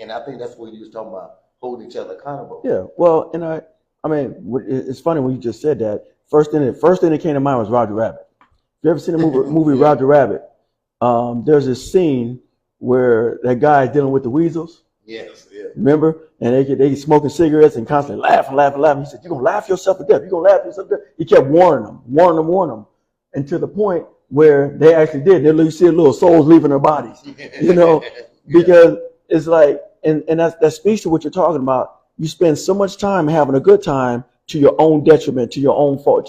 [SPEAKER 3] And I think that's what you was talking about, holding each other accountable.
[SPEAKER 5] Yeah. Well, and I mean, it's funny when you just said that. First thing that came to mind was Roger Rabbit. You ever seen the movie
[SPEAKER 3] Yeah.
[SPEAKER 5] Roger Rabbit? There's this scene where that guy is dealing with the weasels.
[SPEAKER 3] Yes, yeah.
[SPEAKER 5] Remember? And they smoking cigarettes and constantly laughing. He said, "You're gonna laugh yourself to death. You're gonna laugh yourself to death." He kept warning them, and to the point where they actually did. You see little souls leaving their bodies. You know, because it's like, and that speaks to what you're talking about. You spend so much time having a good time to your own detriment, to your own fall.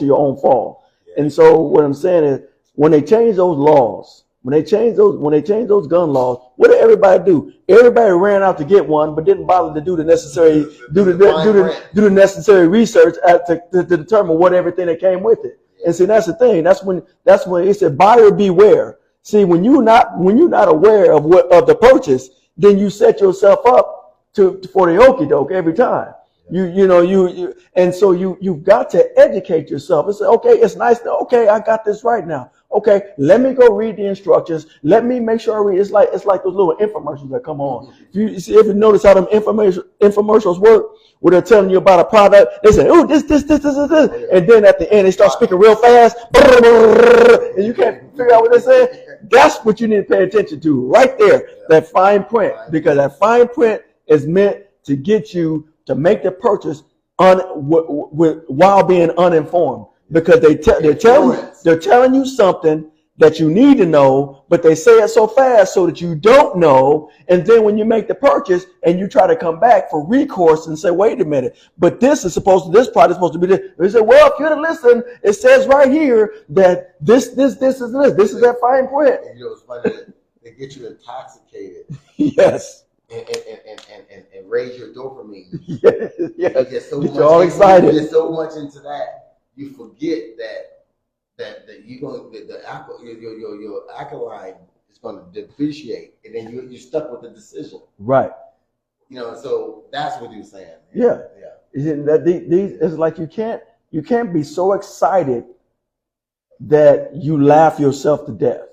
[SPEAKER 5] Yeah. And so what I'm saying is, when they change those laws, when they change those gun laws, what did everybody do? Everybody ran out to get one, but didn't bother to do the necessary necessary research to determine what everything that came with it. Yeah. And see, that's the thing. That's when it said, buyer beware. See, when you're not aware of the purchase, then you set yourself up for the okie doke every time. You and so you've got to educate yourself and say, okay, it's nice. Okay, I got this right now. Okay, let me go read the instructions. Let me make sure I read. It's like those little infomercials that come on. If you notice how them infomercials work, where they're telling you about a product, they say, "Oh, this," and then at the end they start speaking real fast, and you can't figure out what they're saying. That's what you need to pay attention to right there. That fine print, because that fine print is meant to get you to make the purchase while being uninformed, because they're telling you something that you need to know, but they say it so fast so that you don't know. And then when you make the purchase and you try to come back for recourse and say, wait a minute, but this product is supposed to be this. They say, well, if you'd have listened, it says right here that this is this. This is that fine print.
[SPEAKER 3] And you know, it's funny, they get you intoxicated.
[SPEAKER 5] Yes.
[SPEAKER 3] And raise your dopamine.
[SPEAKER 5] Yes.
[SPEAKER 3] You get so much,
[SPEAKER 5] you're all excited.
[SPEAKER 3] You get so much into that, you forget that your alkaline is going to depreciate, and then you're stuck with the decision.
[SPEAKER 5] Right.
[SPEAKER 3] You know, so that's what you're saying.
[SPEAKER 5] Yeah. It's like you can't be so excited that you laugh yourself to death.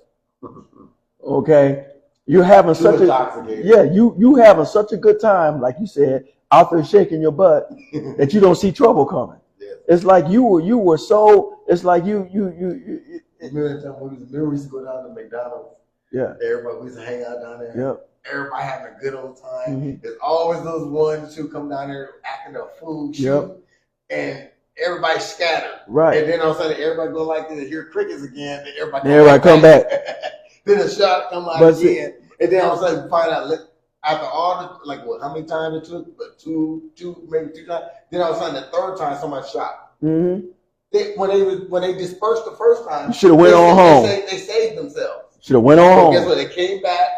[SPEAKER 5] Okay. You're having you having such a good time, like you said, out there shaking your butt, that you don't see trouble coming. Yeah. It's like you were so. It's like you.
[SPEAKER 3] Remember we used to go down to McDonald's.
[SPEAKER 5] Yeah.
[SPEAKER 3] Everybody used to hang out down there.
[SPEAKER 5] Yep.
[SPEAKER 3] Everybody having a good old time.
[SPEAKER 5] Mm-hmm.
[SPEAKER 3] There's always those ones who come down there acting a fool, and everybody scattered.
[SPEAKER 5] Right.
[SPEAKER 3] And then all of a sudden everybody go like this and hear crickets again. Then
[SPEAKER 5] everybody come back.
[SPEAKER 3] Then a shot come out again. And then all of a sudden you find out, after all how many times it took? But maybe two times. Then all of a sudden the third time somebody shot.
[SPEAKER 5] Mm-hmm.
[SPEAKER 3] When they dispersed the first time,
[SPEAKER 5] you should have went on home.
[SPEAKER 3] They saved themselves.
[SPEAKER 5] Should have went on home.
[SPEAKER 3] Guess what? They came back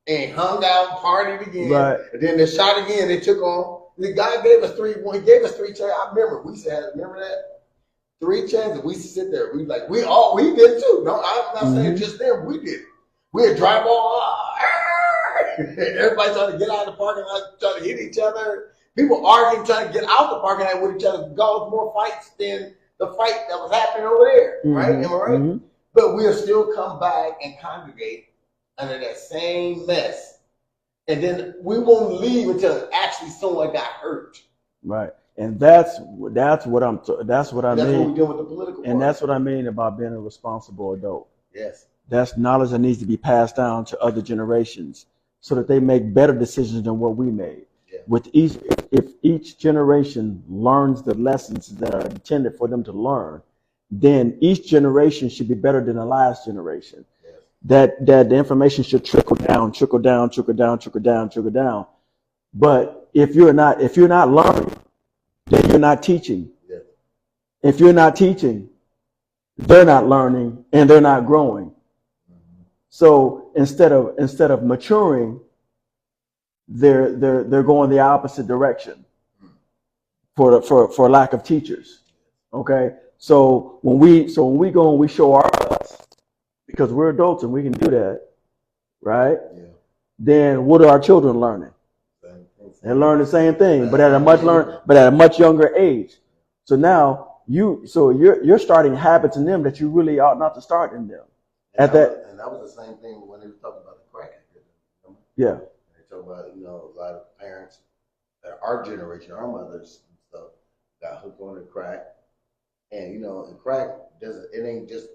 [SPEAKER 3] and hung out and partied again. Right. And then they shot again. They took on. The guy gave us three chances. I remember remember that? 3 chances. We used to sit there. We did too. No, I'm not saying just them. We did. We'd drive all. Everybody trying to get out of the parking lot, trying to hit each other. People arguing, trying to get out the parking lot with each other. Caused more fights than the fight that was happening over there. Right? Am I right? Mm-hmm. But we'll still come back and congregate under that same mess And then we won't leave until actually someone got hurt.
[SPEAKER 5] Right. And that's what I mean.
[SPEAKER 3] That's what we do with the political
[SPEAKER 5] and that's what I mean about being a responsible adult.
[SPEAKER 3] Yes.
[SPEAKER 5] That's knowledge that needs to be passed down to other generations so that they make better decisions than what we made. Yeah. If each generation learns the lessons that are intended for them to learn, then each generation should be better than the last generation. Yes. That the information should trickle down. But if you're not learning, then you're not teaching. Yes. If you're not teaching, they're not learning and they're not growing. Mm-hmm. So instead of maturing, they're going the opposite direction for lack of teachers. Okay. So when we go and we show our us, because we're adults and we can do that, right? Yeah. Then what are our children learning? They learn the same thing, but at a much younger age. So now you're starting habits in them that you really ought not to start in them.
[SPEAKER 3] And that was the same thing when they were talking about the crack addiction.
[SPEAKER 5] Yeah.
[SPEAKER 3] They talk about, a lot of parents, our generation, our mothers and stuff, got hooked on the crack. And and crack it ain't just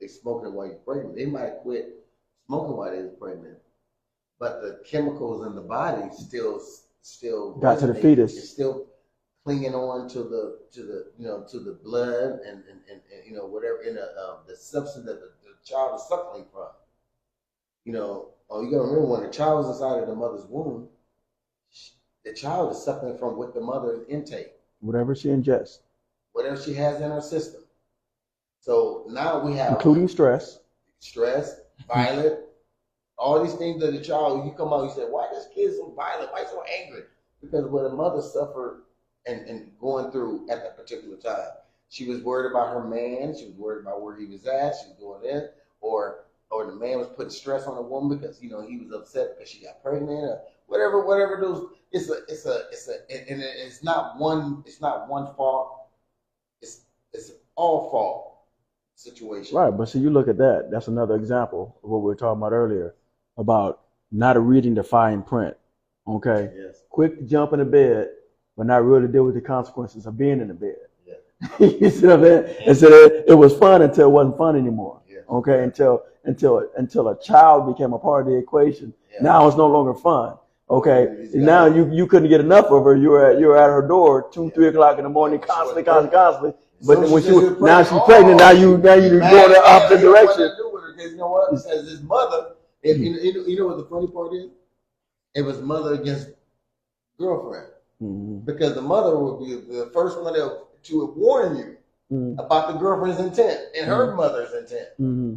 [SPEAKER 3] they smoking while you're pregnant. They might quit smoking while they're pregnant, but the chemicals in the body still
[SPEAKER 5] got to the fetus.
[SPEAKER 3] It's still clinging on to the blood and whatever in the substance that the child is suckling from. You gotta remember when the child is inside of the mother's womb, the child is suckling from what the mother intake.
[SPEAKER 5] Whatever she ingests.
[SPEAKER 3] Whatever she has in her system. So now we have
[SPEAKER 5] including stress,
[SPEAKER 3] violent, all these things that the child, you come out, you say, why this kid so violent? Why so angry? Because what a mother suffered and going through at that particular time. She was worried about her man, she was worried about where he was at, she was going in, or the man was putting stress on the woman because he was upset because she got pregnant or whatever those it's not one fault. It's all fault situation.
[SPEAKER 5] Right, but see, you look at that. That's another example of what we were talking about earlier about not reading the fine print. Okay. Yes. Quick to jump in the bed, but not really deal with the consequences of being in the bed. Yeah. You see what I'm saying? And so it was fun until it wasn't fun anymore. Yeah. Okay. Until a child became a part of the equation. Yeah. Now it's no longer fun. Okay. Now you couldn't get enough of her. You were at her door 2-3 o'clock in the morning, constantly. But when she's pregnant, now you go in the opposite direction.
[SPEAKER 3] Because you know what? As his mother, you know what the funny part is? It was mother against girlfriend. Mm-hmm. Because the mother would be the first one to warn you about the girlfriend's intent and her mother's intent. Mm-hmm.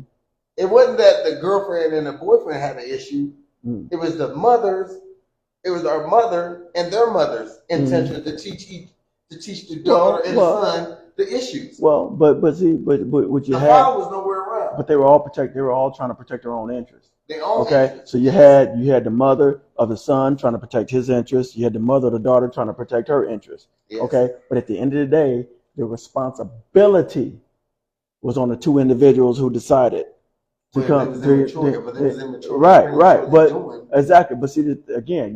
[SPEAKER 3] It wasn't that the girlfriend and the boyfriend had an issue. Mm-hmm. It was our mother and their mother's intention to teach the daughter and the son the issues.
[SPEAKER 5] Well, but what you
[SPEAKER 3] the
[SPEAKER 5] had,
[SPEAKER 3] father was nowhere around.
[SPEAKER 5] But they were all trying to protect their own interests. Okay, so you had the mother of the son trying to protect his interests. You had the mother of the daughter trying to protect her interests. Yes. Okay, but at the end of the day, the responsibility was on the two individuals who decided to come. Right. But exactly. But see, again,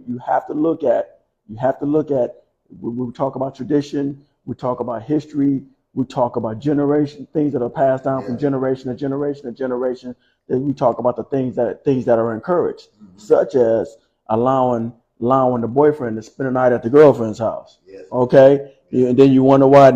[SPEAKER 5] you have to look at. We talk about tradition. We talk about history. We talk about generation, things that are passed down from generation to generation to generation. Then we talk about the things that are encouraged, such as allowing the boyfriend to spend the night at the girlfriend's house. Yes. Okay, and then you wonder why a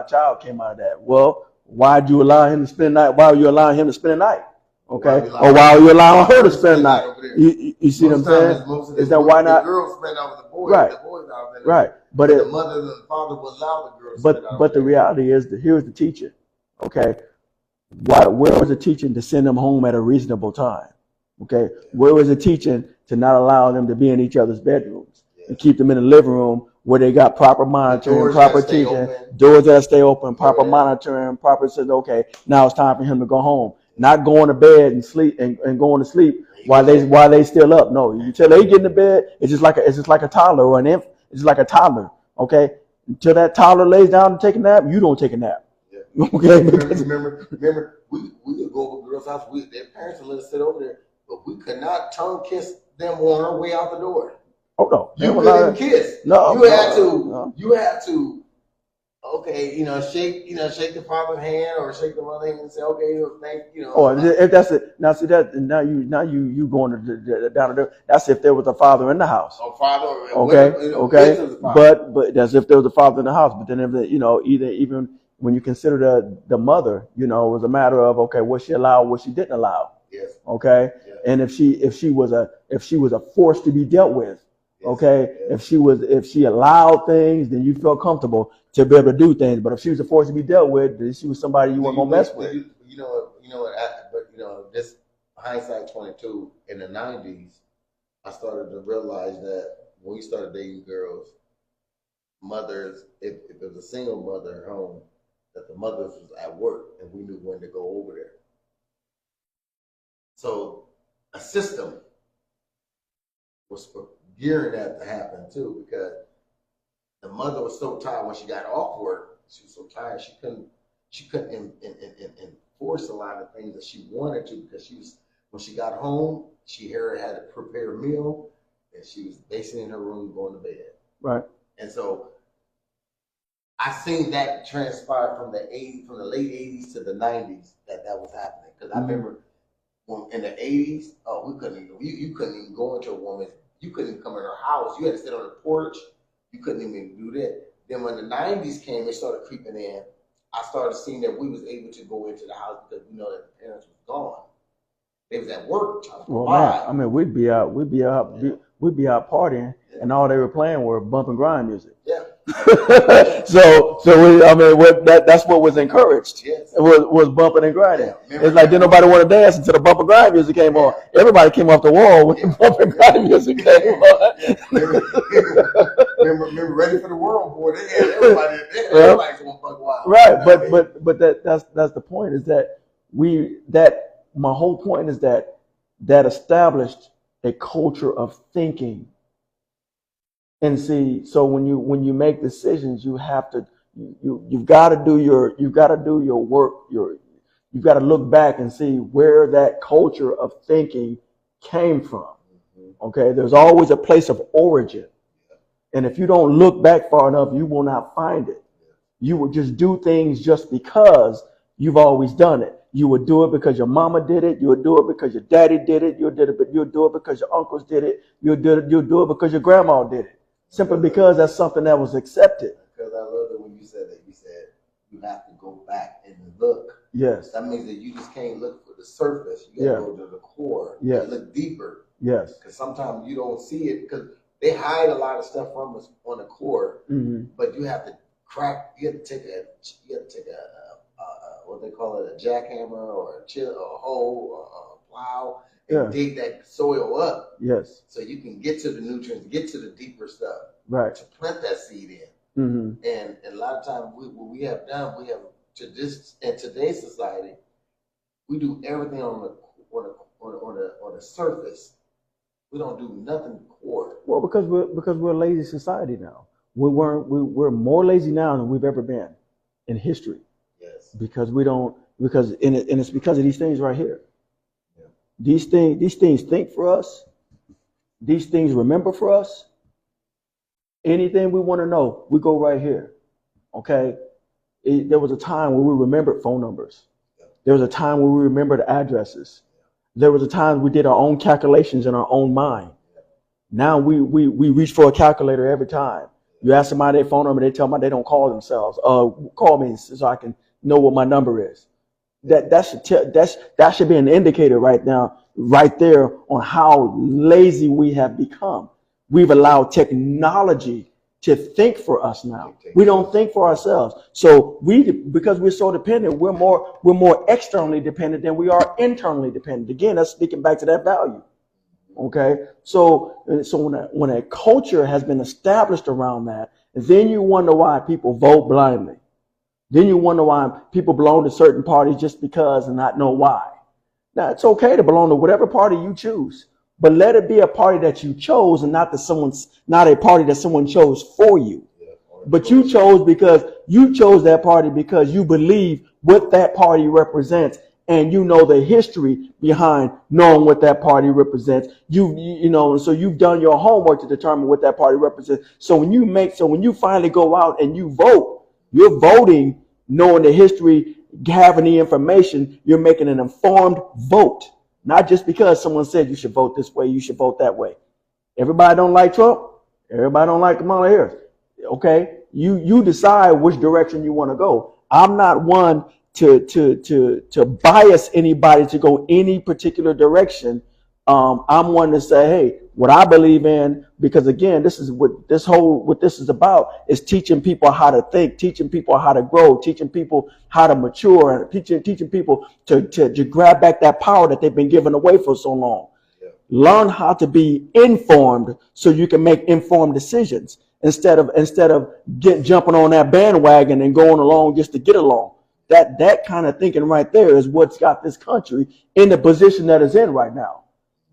[SPEAKER 5] child came out of that. Well, why do you allow him to spend the night? Why are you allowing him to spend the night? Okay, or why are you allowing her to spend the night? You see what I'm saying? Is that why not?
[SPEAKER 3] The girl spend over the boy.
[SPEAKER 5] Right.
[SPEAKER 3] The boy's out there.
[SPEAKER 5] Right.
[SPEAKER 3] But the mother and the father will allow the girl.
[SPEAKER 5] But the reality is that here's the teaching. Okay. Where was the teaching to send them home at a reasonable time? Okay. Where was the teaching to not allow them to be in each other's bedrooms and keep them in the living room where they got proper monitoring, proper teaching, doors that stay open, proper monitoring, proper says, okay, now it's time for him to go home. Not going to bed and sleep and going to sleep while they still up. No, you tell they get in the bed, it's just like a toddler or an infant. It's like a toddler. Okay. Until that toddler lays down and take a nap, you don't take a nap. Yeah. Okay.
[SPEAKER 3] Remember, we would go over to the girl's house. Their parents would let us sit over there but we could not tongue kiss them on our way out the door.
[SPEAKER 5] Oh no,
[SPEAKER 3] you couldn't kiss.
[SPEAKER 5] No,
[SPEAKER 3] you had to. You had to. Okay, shake the father's hand or shake the mother's hand and say, okay, thank you.
[SPEAKER 5] Or if that's it, now see that now you going to down the. That's if there was a father in the house.
[SPEAKER 3] A father.
[SPEAKER 5] Okay, okay, but that's if there was a father in the house. But then if even when you consider the mother, it was a matter of okay, what she allowed, what she didn't allow.
[SPEAKER 3] Yes.
[SPEAKER 5] Okay, yes. And if she was a force to be dealt with. Okay, yes. If she allowed things, then you felt comfortable to be able to do things. But if she was a force to be dealt with, then she was somebody you weren't gonna mess with.
[SPEAKER 3] This hindsight 22 in the 90s, I started to realize that when we started dating girls, mothers, if it was a single mother at home, that the mothers was at work and we knew when to go over there. So a system was for gearing that to happen too, because the mother was so tired when she got off work. She was so tired she couldn't enforce a lot of things that she wanted to, because when she got home, she had to prepare a meal, and she was basically in her room going to bed.
[SPEAKER 5] Right.
[SPEAKER 3] And so I seen that transpire from the late 80s to the 90s that was happening, because I remember when in the 80s, we couldn't even you couldn't even go into a woman's. You couldn't even come in her house. You had to sit on the porch. You couldn't even do that. Then when the 90s came, they started creeping in. I started seeing that we was able to go into the house because we know that the parents was gone. They was at work.
[SPEAKER 5] Man, I mean, we'd be out partying, and all they were playing were bump and grind music.
[SPEAKER 3] Yeah.
[SPEAKER 5] That's what was encouraged.
[SPEAKER 3] Yes.
[SPEAKER 5] Was bumping and grinding.
[SPEAKER 3] Yeah.
[SPEAKER 5] It's like didn't nobody want to dance until the bump and grind music came on. Everybody came off the wall when the bump and grind music came on.
[SPEAKER 3] Remember Ready for the World, boy? They had everybody's going fuck wild.
[SPEAKER 5] Right, but that's the point, is that my whole point is that established a culture of thinking. And see, so when you make decisions, you've got to do your work. You've got to look back and see where that culture of thinking came from. Okay, there's always a place of origin, and if you don't look back far enough, you will not find it. You will just do things just because you've always done it. You would do it because your mama did it. You would do it because your daddy did it. You'll do it because your uncles did it. You'll do it because your grandma did it. Simply because that's something that was accepted.
[SPEAKER 3] Because I love it when you said that. You said you have to go back and look.
[SPEAKER 5] Yes.
[SPEAKER 3] That means that you just can't look for the surface. You got to go to the core.
[SPEAKER 5] Yes.
[SPEAKER 3] You look deeper.
[SPEAKER 5] Yes.
[SPEAKER 3] Because sometimes you don't see it because they hide a lot of stuff from us on the core.
[SPEAKER 5] Mm-hmm.
[SPEAKER 3] But you have to crack. You have to take a what they call it, a jackhammer or a hoe or a plow. And dig that soil up. Yes. So you can get to the nutrients, get to the deeper stuff. Right. To plant that seed in. Mm-hmm. And a lot of times what we have in today's society, we do everything on the surface. We don't do nothing core. Well, because we're a lazy society now. We're more lazy now than we've ever been in history. Yes. Because it's because of these things right here. These things think for us. These things remember for us. Anything we want to know, we go right here. Okay? There was a time when we remembered phone numbers. There was a time when we remembered addresses. There was a time we did our own calculations in our own mind. Now we reach for a calculator every time. You ask somebody their phone number, they tell me they don't call themselves. Call me so I can know what my number is. That should be an indicator right there on how lazy we have become. We've allowed technology to think for us now. We don't think for ourselves. So because we're so dependent, we're more externally dependent than we are internally dependent. Again, that's speaking back to that value. Okay, so when a culture has been established around that, then you wonder why people vote blindly. Then you wonder why people belong to certain parties just because and not know why. Now, it's okay to belong to whatever party you choose, but let it be a party that you chose and not a party that someone chose for you. But you chose that party because you believe what that party represents,
[SPEAKER 5] and you know the history behind knowing what that party represents. You know, so you've done your homework to determine what that party represents. So when you finally go out and you vote, you're voting knowing the history, having the information. You're making an informed vote, not just because someone said you should vote this way, you should vote that way. Everybody don't like Trump. Everybody don't like Kamala Harris. Okay, you decide which direction you want to go. I'm not one to bias anybody to go any particular direction. I'm one to say, hey, what I believe in, because again, this is what this is about, is teaching people how to think, teaching people how to grow, teaching people how to mature, and teaching people to grab back that power that they've been given away for so long. Yeah. Learn how to be informed so you can make informed decisions instead of jumping on that bandwagon and going along just to get along. That kind of thinking right there is what's got this country in the position that it's in right now.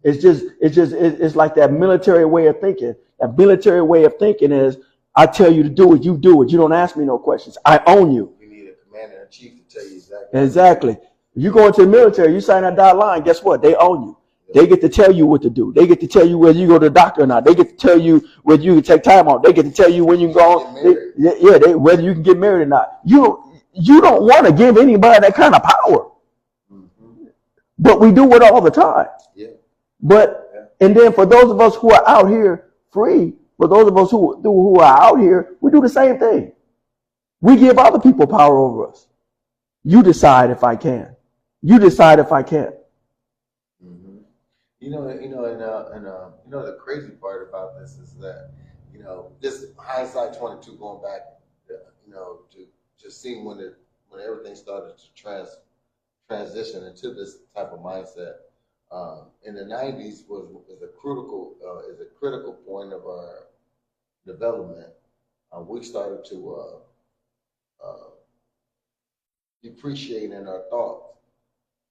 [SPEAKER 5] It's like that military way of thinking. That military way of thinking is, I tell you to do it, you do it. You don't ask me no questions. I own you.
[SPEAKER 3] We need a commander in chief to tell you exactly.
[SPEAKER 5] Exactly. If you go into the military, you sign that dotted line, guess what? They own you. Yeah. They get to tell you what to do. They get to tell you whether you go to the doctor or not. They get to tell you whether you can take time off. They get to tell you when you go on. Whether you can get married or not. You don't want to give anybody that kind of power. Mm-hmm. But we do it all the time. Yeah. And then for those of us who are out here free, for those of us who are out here, we do the same thing. We give other people power over us. You decide if I can. You decide if I can't.
[SPEAKER 3] Mm-hmm. The crazy part about this is that, this hindsight 22 going back, to see when everything started to transition into this type of mindset. In the 90s is a critical point of our development. We started to depreciate in our thoughts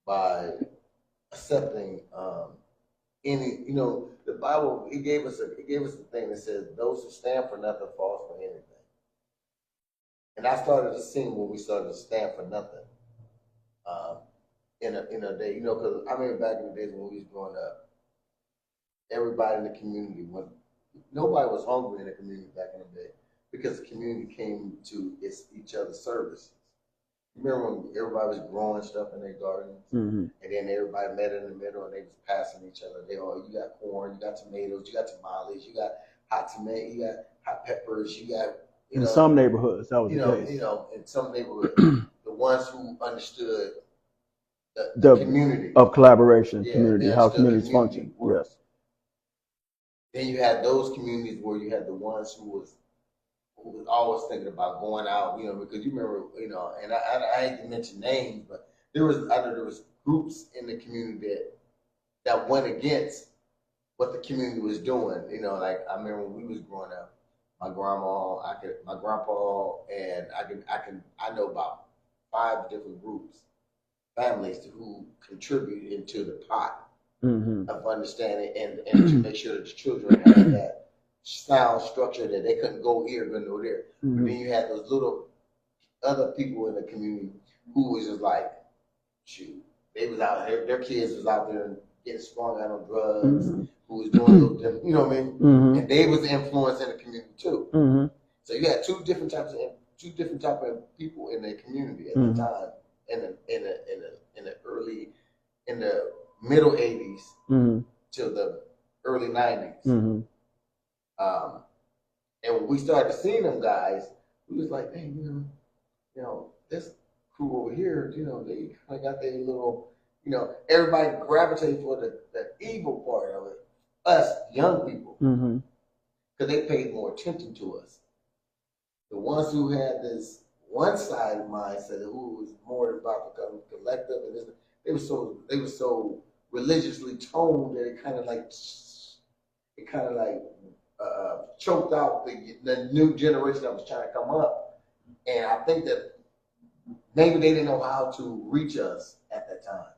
[SPEAKER 3] by accepting the Bible. It gave us a thing that says those who stand for nothing fall for anything. And I started to see when we started to stand for nothing. In a day, because I remember back in the days when we was growing up, everybody in the community, nobody was hungry in the community back in the day because the community came to each other's services. Remember when everybody was growing stuff in their gardens, mm-hmm. and then everybody met in the middle and they was passing each other. You got corn, you got tomatoes, you got tamales, you got hot tomato, you got hot peppers, you got
[SPEAKER 5] in some neighborhoods that was the case.
[SPEAKER 3] In some neighborhoods, the ones who understood the community
[SPEAKER 5] of collaboration, community, how communities function. Yes.
[SPEAKER 3] Then you had those communities where you had the ones who was always thinking about going out, because you remember, and I hate to mention names, but there was groups in the community that went against what the community was doing. Like I remember when we was growing up, my grandpa, and I know about 5 different groups. Families who contribute into the pot, mm-hmm. of understanding and to make sure that the children had that sound structure that they couldn't go here, couldn't go there. Mm-hmm. But then you had those little other people in the community who was just like, shoot, they was out there, their kids was out there getting sprung out on drugs, mm-hmm. who was doing little different, what I mean? Mm-hmm. And they was influencing the community too. Mm-hmm. So you had two different types of people in the community at mm-hmm. the time. In the middle 80s, mm-hmm. till the early 90s, mm-hmm. And when we started seeing them guys, we was like, hey, this crew over here, they kind of got their little, everybody gravitated for the evil part of it. Us young people, mm-hmm. because they paid more attention to us. The ones who had this one-sided mindset, who was more about becoming collective, and they were so religiously toned that it kind of like choked out the new generation that was trying to come up. And I think that maybe they didn't know how to reach us at that time.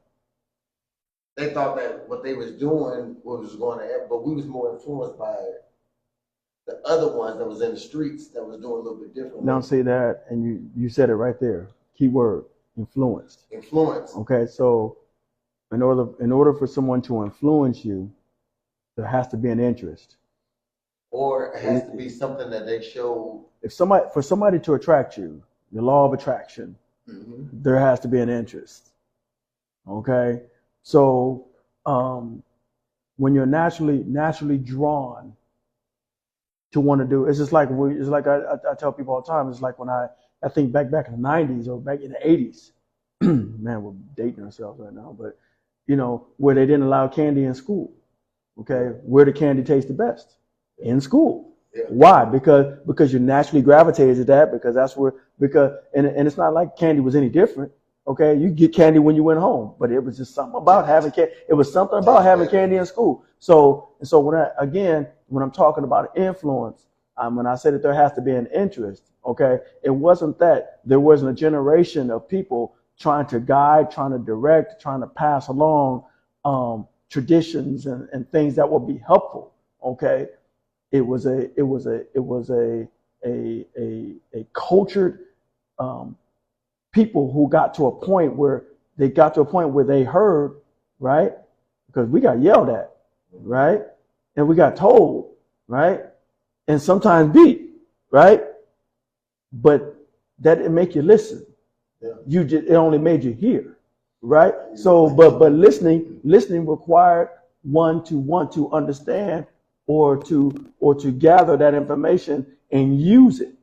[SPEAKER 3] They thought that what they was doing was going to, but we was more influenced by the other ones that was in the streets that was doing a little bit different.
[SPEAKER 5] Now see that, and you said it right there. Key word, Influenced.
[SPEAKER 3] Influence.
[SPEAKER 5] Okay, so in order for someone to influence you, there has to be an interest.
[SPEAKER 3] Or it has to be something that they show.
[SPEAKER 5] For somebody to attract you, the law of attraction, there has to be an interest. Okay, so when you're naturally drawn to want to do, it's just like I tell people all the time. It's like when I think back in the 90s or back in the 80s. Man, we're dating ourselves right now, but where they didn't allow candy in school. Okay, where the candy tastes the best? In school.
[SPEAKER 3] Yeah.
[SPEAKER 5] Why? Because you naturally gravitated to that, and it's not like candy was any different. Okay, you get candy when you went home, but it was just something about having candy. It was something about having candy in school. So when I'm talking about influence, when I say that there has to be an interest, okay, it wasn't that there wasn't a generation of people trying to guide, trying to direct, trying to pass along traditions and things that would be helpful. Okay, it was a cultured people who got to a point where they heard, right? Because we got yelled at, right? And we got told, right? And sometimes beat, right? But that didn't make you listen. Yeah. It only made you hear, right? So, but listening required one to want to understand or to gather that information and use it.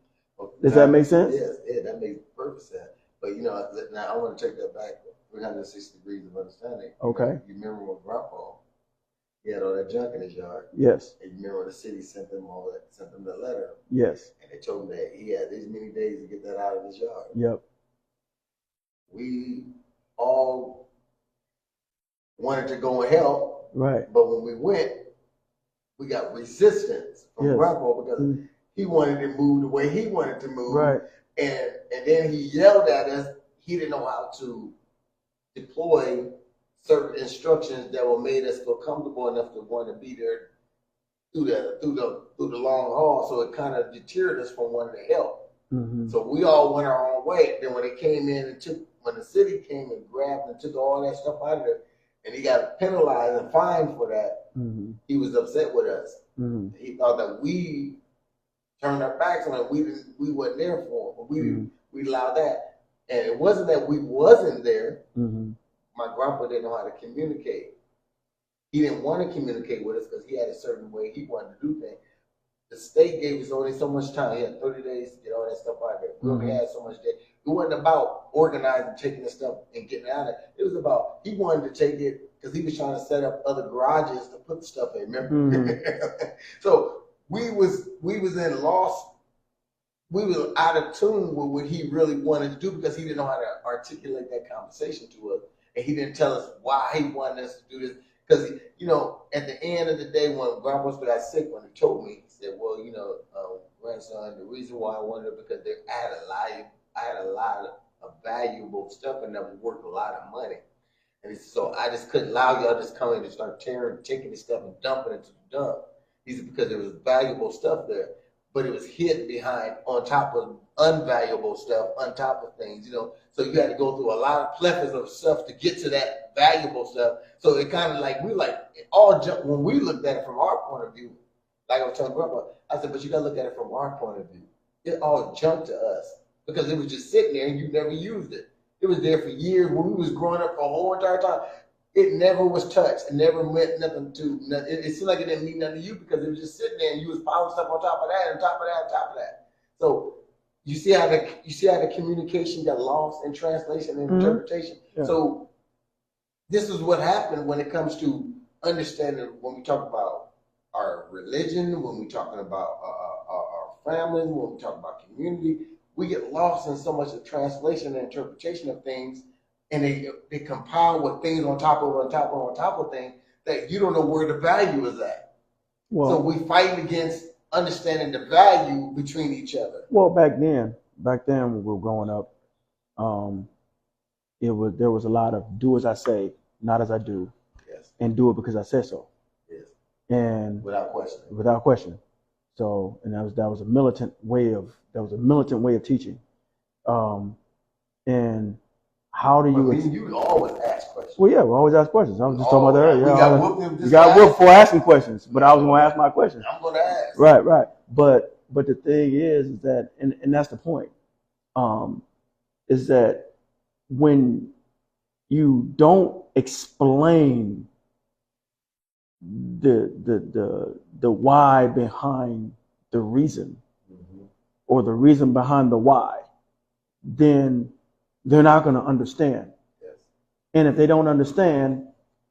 [SPEAKER 5] Does that make sense?
[SPEAKER 3] Yes, yeah, that makes perfect sense. But now I want to take that back 360 degrees of understanding.
[SPEAKER 5] Okay.
[SPEAKER 3] You remember when Grandpa, he had all that junk in his yard.
[SPEAKER 5] Yes.
[SPEAKER 3] And you remember when the city sent them the letter.
[SPEAKER 5] Yes.
[SPEAKER 3] And they told him that he had these many days to get that out of his yard.
[SPEAKER 5] Yep.
[SPEAKER 3] We all wanted to go and help.
[SPEAKER 5] Right.
[SPEAKER 3] But when we went, we got resistance from Grandpa because he wanted to move the way he wanted to move.
[SPEAKER 5] Right.
[SPEAKER 3] And then he yelled at us. He didn't know how to deploy certain instructions that were made us feel comfortable enough to want to be there through the long haul. So it kind of deterred us from wanting to help. Mm-hmm. So we all went our own way. Then when they came in and when the city came and grabbed and took all that stuff out of there, and he got penalized and fined for that, he was upset with us. Mm-hmm. He thought that we turned our backs on it. We weren't there for him. We allowed that. And it wasn't that we wasn't there. Mm-hmm. My grandpa didn't know how to communicate. He didn't want to communicate with us because he had a certain way he wanted to do things. The state gave us only so much time. He had 30 days to get all that stuff out of there. We only had so much days. It wasn't about organizing, taking the stuff and getting it out of it. It was about, he wanted to take it because he was trying to set up other garages to put the stuff in, remember? So we was in loss. We was out of tune with what he really wanted to do because he didn't know how to articulate that conversation to us. And he didn't tell us why he wanted us to do this. Because, at the end of the day, when Grandpa got sick, when he told me, he said, well, grandson, the reason why I wanted it because I had a lot of valuable stuff and that was worth a lot of money. And so I just couldn't allow y'all just come in and start taking this stuff and dumping it to the dump. He said, because there was valuable stuff there, but it was hidden behind on top of unvaluable stuff, on top of things, So you had to go through a lot of plethora of stuff to get to that valuable stuff. So it kind of like, when we looked at it from our point of view, like I was telling Grandpa, I said, but you got to look at it from our point of view. It all jumped to us because it was just sitting there and you never used it. It was there for years when we was growing up for a whole entire time. It never was touched. It never meant nothing to. It seemed like it didn't mean nothing to you because it was just sitting there and you was piling stuff on top of that, and top of that, and top of that. So you see how the communication got lost in translation and interpretation. Yeah. So this is what happened when it comes to understanding when we talk about our religion, when we're talking about our families, when we talk about community. We get lost in so much of translation and interpretation of things, and they compile with things on top of things that you don't know where the value is at. Well, so we fight against understanding the value between each other.
[SPEAKER 5] Well, back then when we were growing up, there was a lot of do as I say, not as I do, yes, and do it because I said so.
[SPEAKER 3] Yes.
[SPEAKER 5] And
[SPEAKER 3] without question.
[SPEAKER 5] So, and that was a militant way of teaching. And how do you?
[SPEAKER 3] You always ask questions.
[SPEAKER 5] Well, yeah, we always ask questions. I was just talking about that earlier.
[SPEAKER 3] We got whooped.
[SPEAKER 5] You got whooped for asking questions, but I was going to ask my questions.
[SPEAKER 3] I'm going to ask.
[SPEAKER 5] Right. But the thing is that, and that's the point, is that when you don't explain the why behind the reason, or the reason behind the why, then they're not going to understand. Yes. And if they don't understand,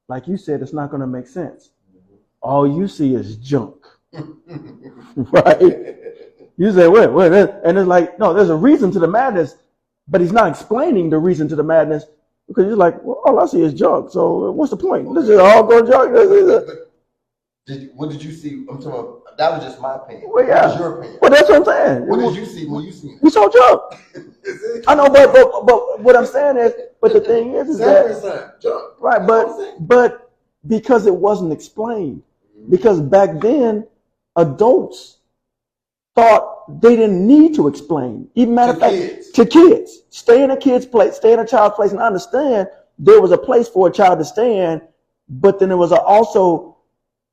[SPEAKER 5] like you said, it's not going to make sense. All you see is junk. Right? You say, wait, and it's like, no, there's a reason to the madness, but he's not explaining the reason to the madness, because you're like, well, all I see is junk. So what's the point? This is all go junk.
[SPEAKER 3] What did you see? I'm talking about, that was just my opinion.
[SPEAKER 5] Well, yeah.
[SPEAKER 3] What was your opinion?
[SPEAKER 5] Well, that's what I'm saying.
[SPEAKER 3] What did you see when you seen it?
[SPEAKER 5] We saw junk. I know, but what I'm saying is, but the thing is that
[SPEAKER 3] junk.
[SPEAKER 5] Right, but because it wasn't explained, because back then adults thought they didn't need to explain. Even matter of fact, to kids, stay in a kid's place, stay in a child's place, and understand there was a place for a child to stay in. But then there was also,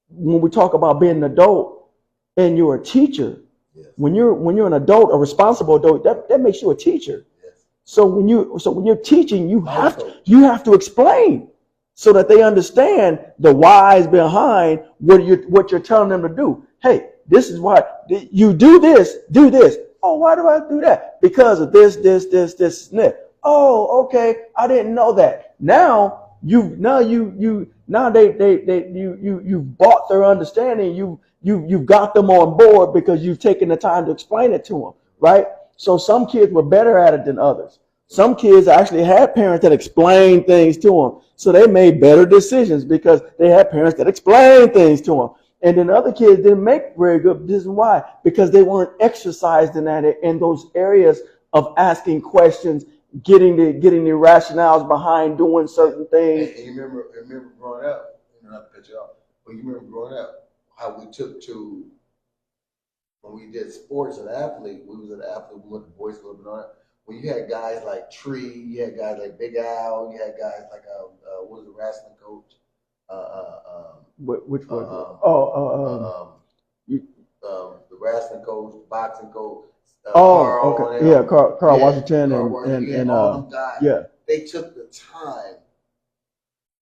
[SPEAKER 5] when we talk about being an adult and you're a teacher, yes. when you're an adult, a responsible adult, that makes you a teacher. Yes. So when you're teaching, you have to explain so that they understand the whys behind what you're telling them to do. Hey, this is why you do this. Oh, why do I do that? Because of this, and that. Oh, okay. I didn't know that. Now you've bought their understanding. You've got them on board because you've taken the time to explain it to them, right? So some kids were better at it than others. Some kids actually had parents that explained things to them. So they made better decisions because they had parents that explained things to them. And then other kids didn't make very good decisions. Why? Because they weren't exercised in those areas of asking questions, getting the rationales behind doing certain things.
[SPEAKER 3] And you remember growing up, not to cut you off, but you remember growing up how we took to, when we did sports and athlete, we was an athlete, we went to boys club and all that. When you had guys like Tree, you had guys like Big Al, you had guys like what was the wrestling coach?
[SPEAKER 5] Which one?
[SPEAKER 3] The wrestling coach, the boxing coach.
[SPEAKER 5] Carl,
[SPEAKER 3] okay,
[SPEAKER 5] yeah, Carl Washington
[SPEAKER 3] and all them guys.
[SPEAKER 5] Yeah,
[SPEAKER 3] they took the time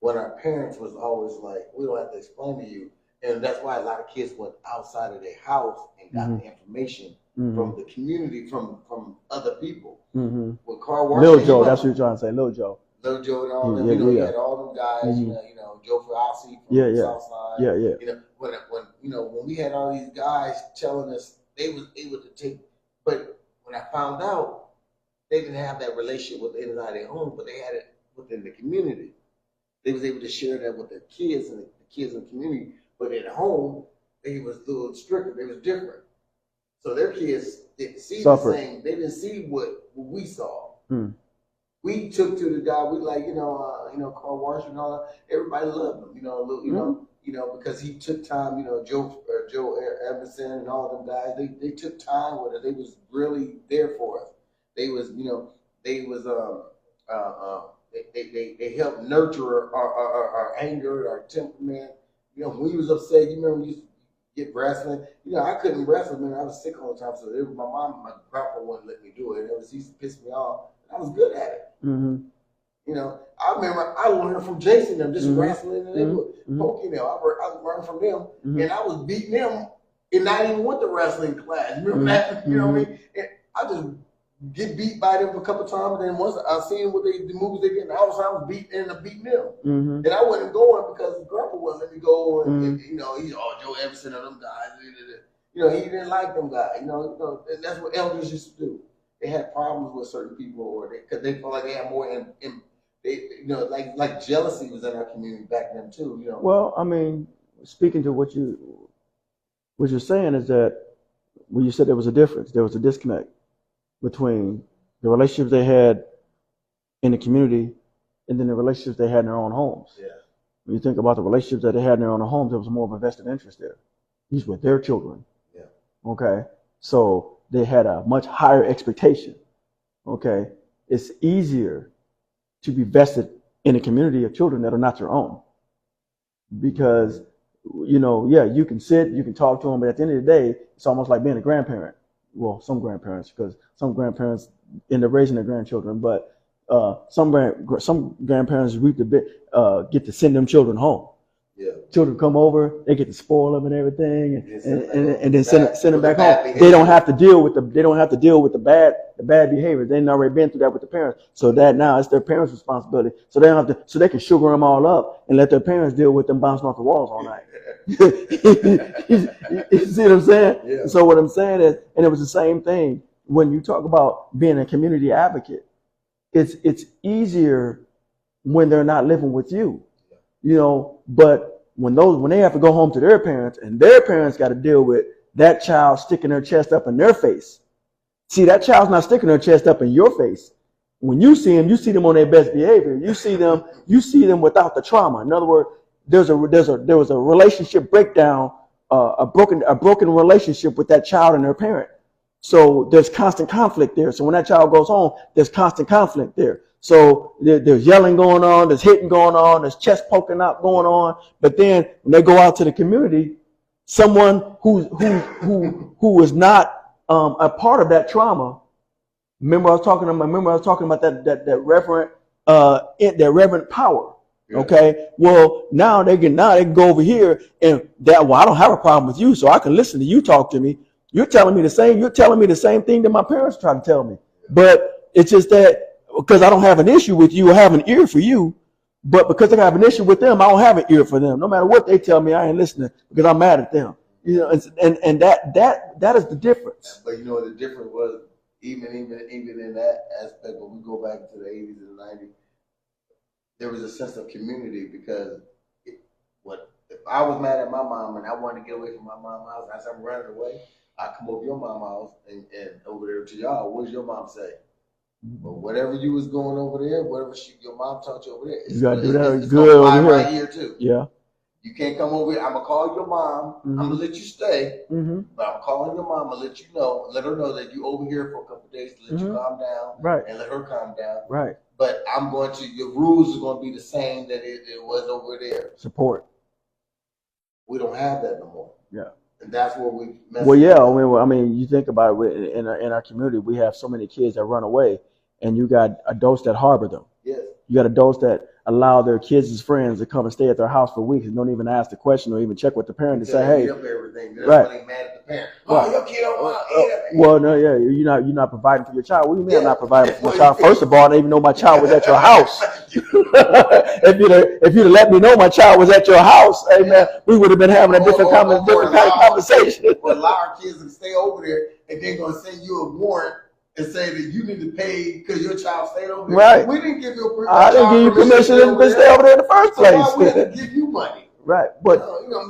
[SPEAKER 3] when our parents was always like, we don't have to explain to you, and that's why a lot of kids went outside of their house and got the information from the community, from other people. When Carl Washington,
[SPEAKER 5] Lil Joe, that's what you're trying to say, Lil Joe.
[SPEAKER 3] Lil Joe and all them, you had all them guys, Joe Ferrazzi from the South Side. When we had all these guys telling us they was able to take, but when I found out they didn't have that relationship with inside their home, but they had it within the community. They was able to share that with their kids and the kids in the community, but at home they was a little stricter. They was different. So their kids didn't see the same. They didn't see what we saw. We took to the guy. We like Carl Washington and all that. Everybody loved him. Because he took time. Joe Emerson and all them guys. They took time with it. They was really there for us. They was they helped nurture our anger, our temperament. When we was upset, you remember we used to get wrestling. I couldn't wrestle, man. I was sick all the time. So my mom, my grandpa wouldn't let me do it. It used to piss me off. I was good at it. I remember I learned from Jason them just wrestling in the neighborhood. I learned from them, and I was beating them, and not even with the wrestling class. Remember that? You know what I mean? And I just get beat by them a couple times, and then once I seen the moves they did, all the time I was beating them. And I wasn't going because Grandpa wouldn't let me go, and he's Joe Everson and them guys. He didn't like them guys. And that's what elders used to do. They had problems with certain people, or because they felt like they had more like jealousy was in our community back then too.
[SPEAKER 5] Well, I mean, speaking to what you're saying is that when you said there was a difference, there was a disconnect between the relationships they had in the community and then the relationships they had in their own homes. Yeah. When you think about the relationships that they had in their own homes, there was more of a vested interest there. These were their children. Yeah. Okay. So they had a much higher expectation. Okay. It's easier to be vested in a community of children that are not your own. Because, yeah, you can sit, you can talk to them, but at the end of the day, it's almost like being a grandparent. Well, some grandparents, because some grandparents end up raising their grandchildren, but some grandparents get to send them children home.
[SPEAKER 3] Yeah.
[SPEAKER 5] Children come over, they get to spoil them and everything, and then send them back home. They don't have to deal with the bad behavior. They've already been through that with the parents. So that now it's their parents' responsibility. So they don't have to. So they can sugar them all up and let their parents deal with them bouncing off the walls all night. You see what I'm saying?
[SPEAKER 3] Yeah.
[SPEAKER 5] So what I'm saying is, and it was the same thing when you talk about being a community advocate. It's easier when they're not living with you. But when they have to go home to their parents and their parents got to deal with that child sticking their chest up in their face. See, that child's not sticking their chest up in your face. When you see them on their best behavior. You see them without the trauma. In other words, there was a relationship breakdown, a broken relationship with that child and their parent. So there's constant conflict there. So when that child goes home, there's constant conflict there. So there's yelling going on, there's hitting going on, there's chest poking out going on. But then when they go out to the community, someone who is not a part of that trauma. Remember I was talking about that reverent power. Yeah. Okay. Well, now they can go over here and I don't have a problem with you, so I can listen to you talk to me. You're telling me the same thing that my parents tried to tell me. But it's just that because I don't have an issue with you, I have an ear for you. But because I have an issue with them, I don't have an ear for them. No matter what they tell me, I ain't listening because I'm mad at them. And that is the difference.
[SPEAKER 3] But the difference was even in that aspect, when we go back to the 80s and 90s, there was a sense of community because if I was mad at my mom and I wanted to get away from my mom's house, as I'm running away, I come over your mom's house and over there to y'all. What does your mom say? But whatever you was going over there, whatever your mom taught you over there,
[SPEAKER 5] you gotta do that good over here.
[SPEAKER 3] Right here too.
[SPEAKER 5] Yeah.
[SPEAKER 3] You can't come over here. I'm gonna call your mom.
[SPEAKER 5] Mm-hmm.
[SPEAKER 3] I'm gonna let you stay,
[SPEAKER 5] but
[SPEAKER 3] I'm calling your mom and let her know that you over here for a couple of days to let you calm down,
[SPEAKER 5] right?
[SPEAKER 3] And let her calm down,
[SPEAKER 5] right?
[SPEAKER 3] But your rules are going to be the same that it was over there.
[SPEAKER 5] Support.
[SPEAKER 3] We don't have that no more.
[SPEAKER 5] Yeah.
[SPEAKER 3] And that's what we.
[SPEAKER 5] Well, yeah. I mean, you think about it. In our community, we have so many kids that run away, and you got adults that harbor them.
[SPEAKER 3] Yes.
[SPEAKER 5] You got adults that allow their kids as friends to come and stay at their house for weeks and don't even ask the question or even check with the parent and say, "Hey."
[SPEAKER 3] Right. They mad at the parent. Oh, your kid don't want to eat.
[SPEAKER 5] Well, no, yeah, you're not providing for your child. What do you mean I'm not providing for my child? First of all, I didn't even know my child was at your house. If you'd have let me know my child was at your house, hey man, we would have been having a different kind of conversation.
[SPEAKER 3] Well, allow our kids to stay over there, and they're gonna send you a warrant and say that you need to pay because your child stayed over there.
[SPEAKER 5] Right.
[SPEAKER 3] We didn't give you
[SPEAKER 5] I didn't give you permission to stay over there in the first place.
[SPEAKER 3] So why we had to give you money?
[SPEAKER 5] Right, but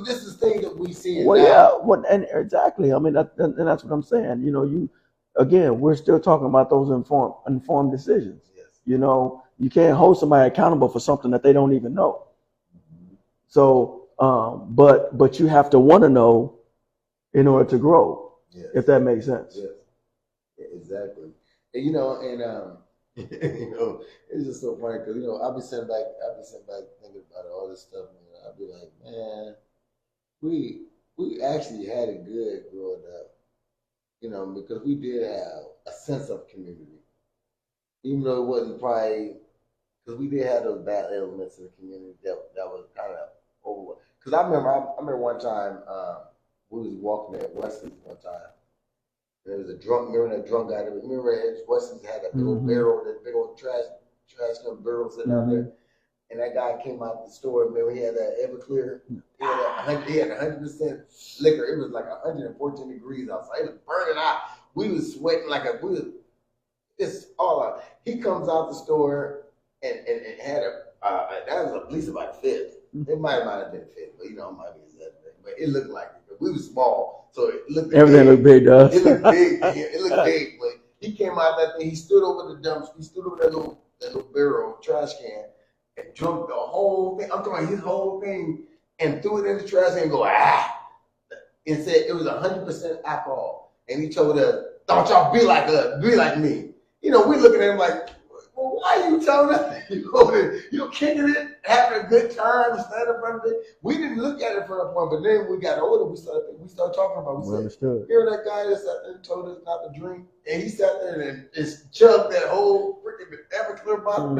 [SPEAKER 3] this is things that we see.
[SPEAKER 5] Well, now. And exactly. I mean, and that's what I'm saying. We're still talking about those informed decisions. Yes. You can't hold somebody accountable for something that they don't even know. Mm-hmm. So, but you have to want to know in order to grow. Yes. If that makes sense.
[SPEAKER 3] Yes. Yeah, exactly. And it's just so funny because I'll be sitting back thinking about all this stuff, and I'll be like, man, we actually had it good growing up, because we did have a sense of community, even though it wasn't probably because we did have those bad elements in the community that was kind of over. Because I remember one time we was walking at Wesley's one time. There was a drunk, remember that drunk guy? Remember Weston's had that big old barrel, that big old trash can barrel sitting out there. And that guy came out the store, remember he had that Everclear. He had 100% liquor. It was like 114 degrees outside. It was burning out. We was sweating it's all out. He comes out the store and had that was at least about a fifth. It might have been a fifth, but it might be exaggerating. But it looked like it. We was small, so it looked
[SPEAKER 5] everything
[SPEAKER 3] big.
[SPEAKER 5] Looked big, does.
[SPEAKER 3] It looked big. It looked big, but he came out that thing. He stood over the dumps. He stood over that little barrel trash can and drunk the whole thing. I'm talking about his whole thing and threw it in the trash can and go and said it was 100% alcohol. And he told us, "Don't y'all be like us, be like me." We looking at him like, well, Why are you telling us you kicking it, having a good time, stand up front of it? We didn't look at it from that point, but then when we got older, we started talking about it. We
[SPEAKER 5] understood.
[SPEAKER 3] Hear that guy that sat there and told us not to drink, and he sat there and chugged that whole freaking Everclear bottle.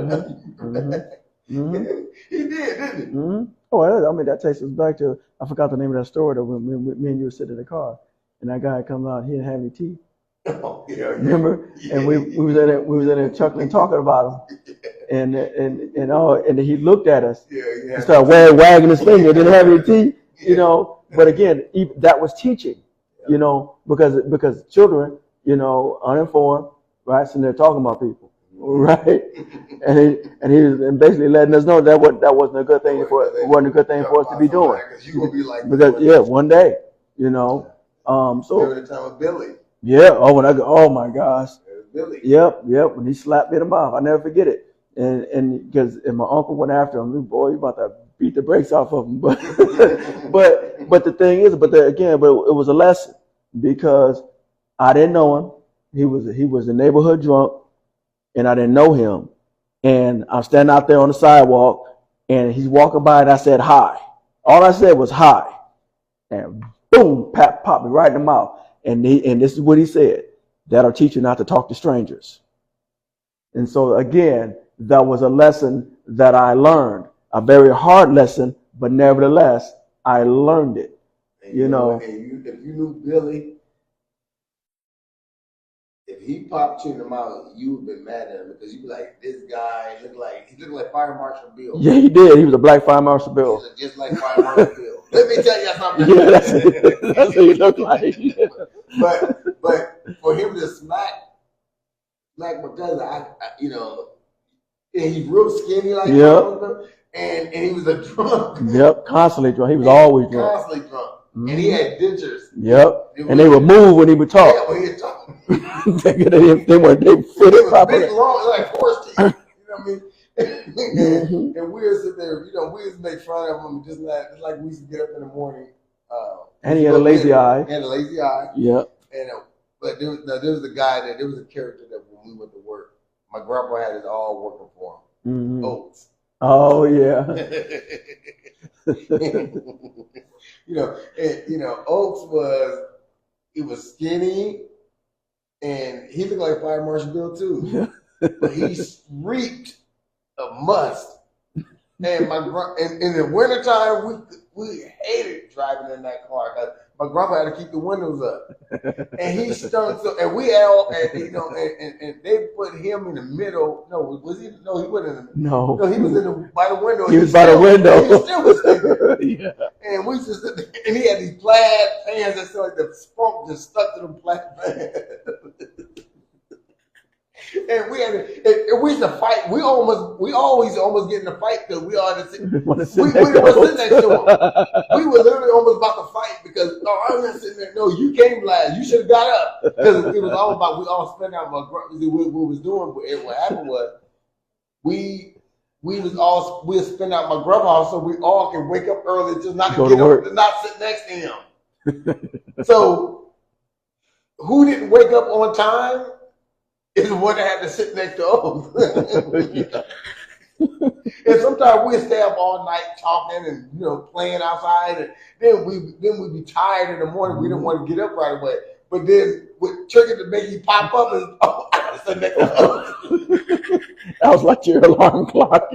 [SPEAKER 3] He did, didn't he?
[SPEAKER 5] Mm-hmm. Oh, I mean, that takes us back to, I forgot the name of that story that when me and you were sitting in the car, and that guy come out, he didn't have any teeth.
[SPEAKER 3] Oh, yeah.
[SPEAKER 5] Remember?
[SPEAKER 3] Yeah.
[SPEAKER 5] And we was in there chuckling, talking about him, and he looked at us, and started wagging his finger, didn't have any teeth, you know. But again, that was teaching, you know, because children, you know, uninformed, right, sitting there talking about people, right, and he was basically letting us know that wasn't a good thing for us to be doing, because one day, you know, so
[SPEAKER 3] remember the time with Billy.
[SPEAKER 5] Yeah. Oh my gosh.
[SPEAKER 3] Billy.
[SPEAKER 5] Yep. When he slapped me in the mouth, I never forget it. And because my uncle went after him, boy, you about to beat the brakes off of him. But but the thing is, but it was a lesson because I didn't know him. He was a neighborhood drunk, and I didn't know him. And I'm standing out there on the sidewalk, and he's walking by, and I said hi. All I said was hi, and boom, popped me right in the mouth. And this is what he said: that'll teach you not to talk to strangers. And so again, that was a lesson that I learned, a very hard lesson, but nevertheless, I learned it.
[SPEAKER 3] And if you knew Billy, if he popped you in the mouth, you would have been mad at him because you'd be like, this guy looked like Fire Marshal Bill.
[SPEAKER 5] Yeah, he did. He was a black Fire Marshal Bill.
[SPEAKER 3] He looked just like Fire Marshal Bill. Let me tell you something.
[SPEAKER 5] Yeah, that's what he looked like. Yeah.
[SPEAKER 3] But for him to smack my cousin, I and he's real skinny like him, and he was a drunk. Yep,
[SPEAKER 5] constantly drunk. He was always drunk.
[SPEAKER 3] Constantly drunk. Mm-hmm. And he had dentures.
[SPEAKER 5] Yep. And they would move when he would talk.
[SPEAKER 3] Yeah, when he would talk.
[SPEAKER 5] they fitted properly.
[SPEAKER 3] Big, long, like horse teeth. You know what I mean? And we would sit there, we would make fun of him, just like we used to get up in the morning.
[SPEAKER 5] And he had a lazy eye.
[SPEAKER 3] He had a lazy eye.
[SPEAKER 5] Yep.
[SPEAKER 3] And but there was a guy there was a character that when we went to work, my grandpa had it all working for him. Mm-hmm. Oats.
[SPEAKER 5] Oh yeah.
[SPEAKER 3] Oats was skinny, and he looked like Fire Marshal Bill too. But he reeked of must. And in the wintertime, we hated driving in that car because my grandpa had to keep the windows up, and he stunk. So, and we all, and they put him in the middle. No, was he? No, he wasn't in the middle.
[SPEAKER 5] No,
[SPEAKER 3] he was by the window.
[SPEAKER 5] He was by the window.
[SPEAKER 3] He still was stinking. Yeah. And we just sit there, and he had these plaid pants that so like the spunk just stuck to the plaid pants. And we used to fight. We always almost get in a fight because we were sitting next to him. We were literally almost about to fight because I'm not sitting there. No, you came last. You should have got up because it was all about we all spent out what was doing. What happened was we spend out my grandpa house so we all can wake up early just not to get up, to not sit next to him. So who didn't wake up on time? Is the one that had to sit next to us. And sometimes we'd stay up all night talking and playing outside, and then we'd be tired in the morning. We didn't want to get up right away. But then what triggered to make you pop up is I gotta sit next to us.
[SPEAKER 5] That was like your alarm clock.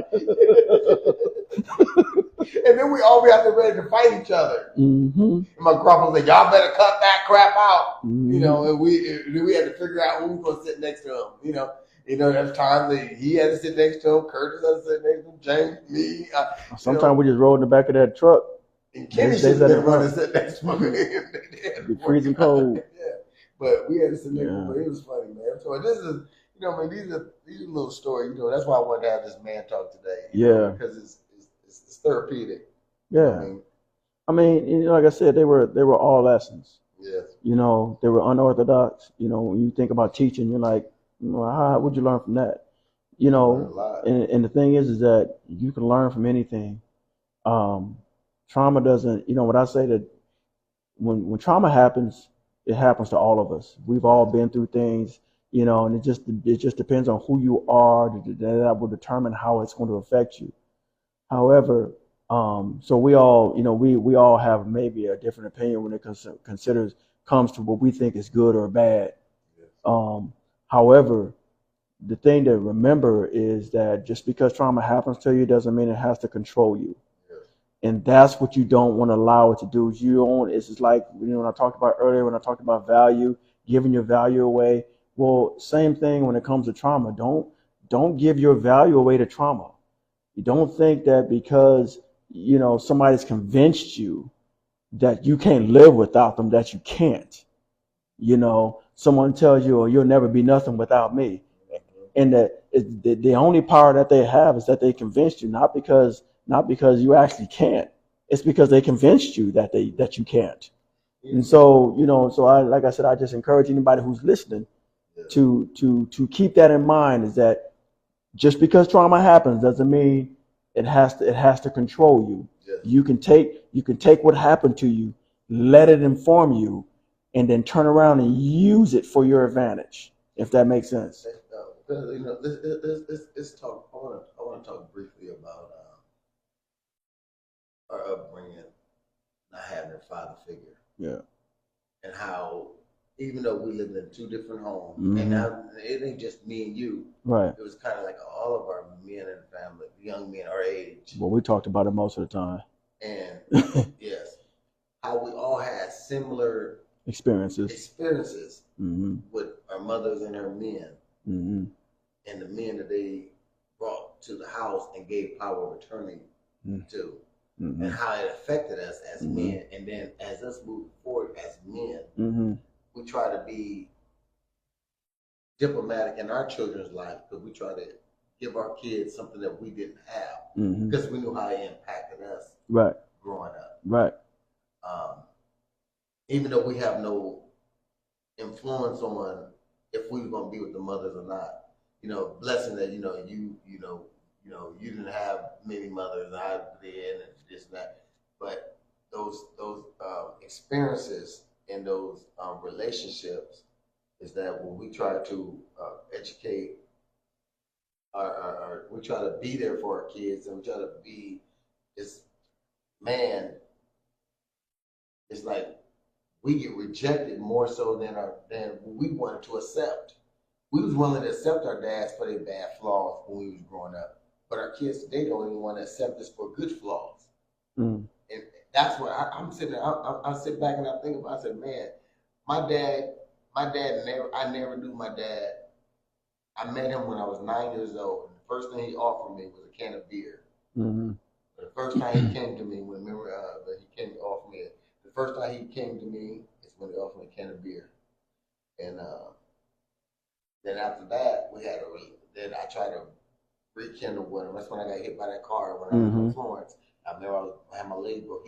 [SPEAKER 3] And then we all have to be ready to fight each other. Mm-hmm. And my grandpa was like, "Y'all better cut that crap out." Mm-hmm. And we had to figure out who was gonna sit next to him. There's times that he had to sit next to him, Curtis had to sit next to him, James, me.
[SPEAKER 5] Sometimes we just rode in the back of that truck.
[SPEAKER 3] And Kenny should have been running sit next to him.
[SPEAKER 5] It'd be freezing cold.
[SPEAKER 3] Yeah, but we had to sit next to him. But it was funny, man. So this is, these are little stories. That's why I wanted to have this man talk today. Because it's therapeutic.
[SPEAKER 5] Yeah. I mean, like I said, they were all lessons.
[SPEAKER 3] Yes.
[SPEAKER 5] They were unorthodox. When you think about teaching, you're like, how would you learn from that? And the thing is that you can learn from anything. Trauma doesn't, what I say that when trauma happens, it happens to all of us. We've all been through things, you know, and it just depends on who you are that will determine how it's going to affect you. However, so we all, you know, we all have maybe a different opinion when it comes to what we think is good or bad. However, the thing to remember is that just because trauma happens to you doesn't mean it has to control you. And that's what you don't want to allow it to do. It's just like, you know, when I talked about earlier, when I talked about value, giving your value away. Well, same thing when it comes to trauma. Don't give your value away to trauma. You don't think that because, you know, somebody's convinced you that you can't live without them, that you can't. You know, someone tells you, oh, you'll never be nothing without me. And the only power that they have is that they convinced you, not because you actually can't. It's because they convinced you that you can't. And so, you know, so like I said, I just encourage anybody who's listening to keep that in mind, is that just because trauma happens doesn't mean it has to control you. Yes. You can take what happened to you, let it inform you, and then turn around and use it for your advantage, if that makes sense.
[SPEAKER 3] You know, let's talk. I want to talk briefly about our upbringing, not having a father figure. Yeah. And how, even though we lived in two different homes, and now it ain't just me and you. Right. It was kind of like all of our men in the family, young men our age. Well, we talked about it most of the time. And yes, how we all had similar experiences with our mothers and our men, and the men that they brought to the house and gave power of attorney to, and how it affected us as men. And then as us moving forward as men, we try to be diplomatic in our children's life, because we try to give our kids something that we didn't have, because we knew how it impacted us growing up. Right. Even though we have no influence on if we were going to be with the mothers or not, you know, blessing that, you didn't have many mothers, and I did, and this and that. But those experiences and those relationships is that when we try to educate we try to be there for our kids, and we try to be this man, it's like we get rejected more so than we wanted to accept. We was willing to accept our dads for their bad flaws when we was growing up, but our kids today don't even want to accept us for good flaws. And that's what I'm sitting there. I sit back and I think about. I said, man, my dad I never knew my dad. I met him when I was 9 years old, and the first thing he offered me was a can of beer. The first time he came to me, the first time he came to me is when he offered me a can of beer. And then after that, then I tried to rekindle with him. That's when I got hit by that car when I was in Florence. I remember I had my leg broke.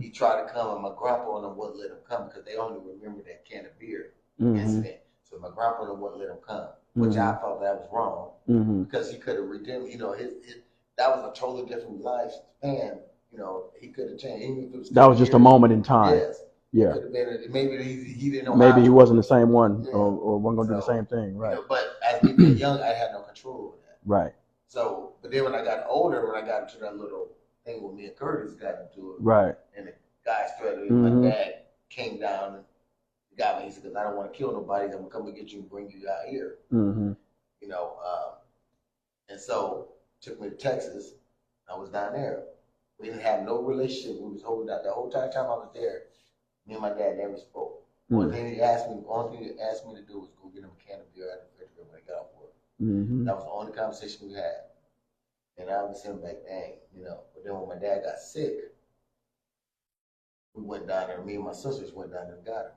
[SPEAKER 3] He tried to come, and my grandpa and them wouldn't let him come because they only remember that can of beer incident. So my grandpa and them wouldn't let him come, which I thought that was wrong, because he could have redeemed. You know, that was a totally different lifespan. You know, he could have changed. Even if it was that was just a moment in time. Yes. Yeah. Could have been. Maybe he didn't know. Maybe he wasn't the same one, or wasn't going to do the same thing. Right. You know, but as me being young, I had no control over that. Right. So, but then when I got older, when I got into that little thing with me and Curtis got into it. Right. And the guy threatened me. My dad came down and got me. He said, because I don't want to kill nobody. I'm going to come and get you and bring you out here. You know, and so took me to Texas. I was down there. We didn't have no relationship. We was holding out the whole time I was there. Me and my dad never spoke. Only thing he asked me to do was go get him a can of beer out of the refrigerator when I got off work. That was the only conversation we had. And I was sitting back, dang, you know. But then when my dad got sick, we went down there. Me and my sisters went down there and got him.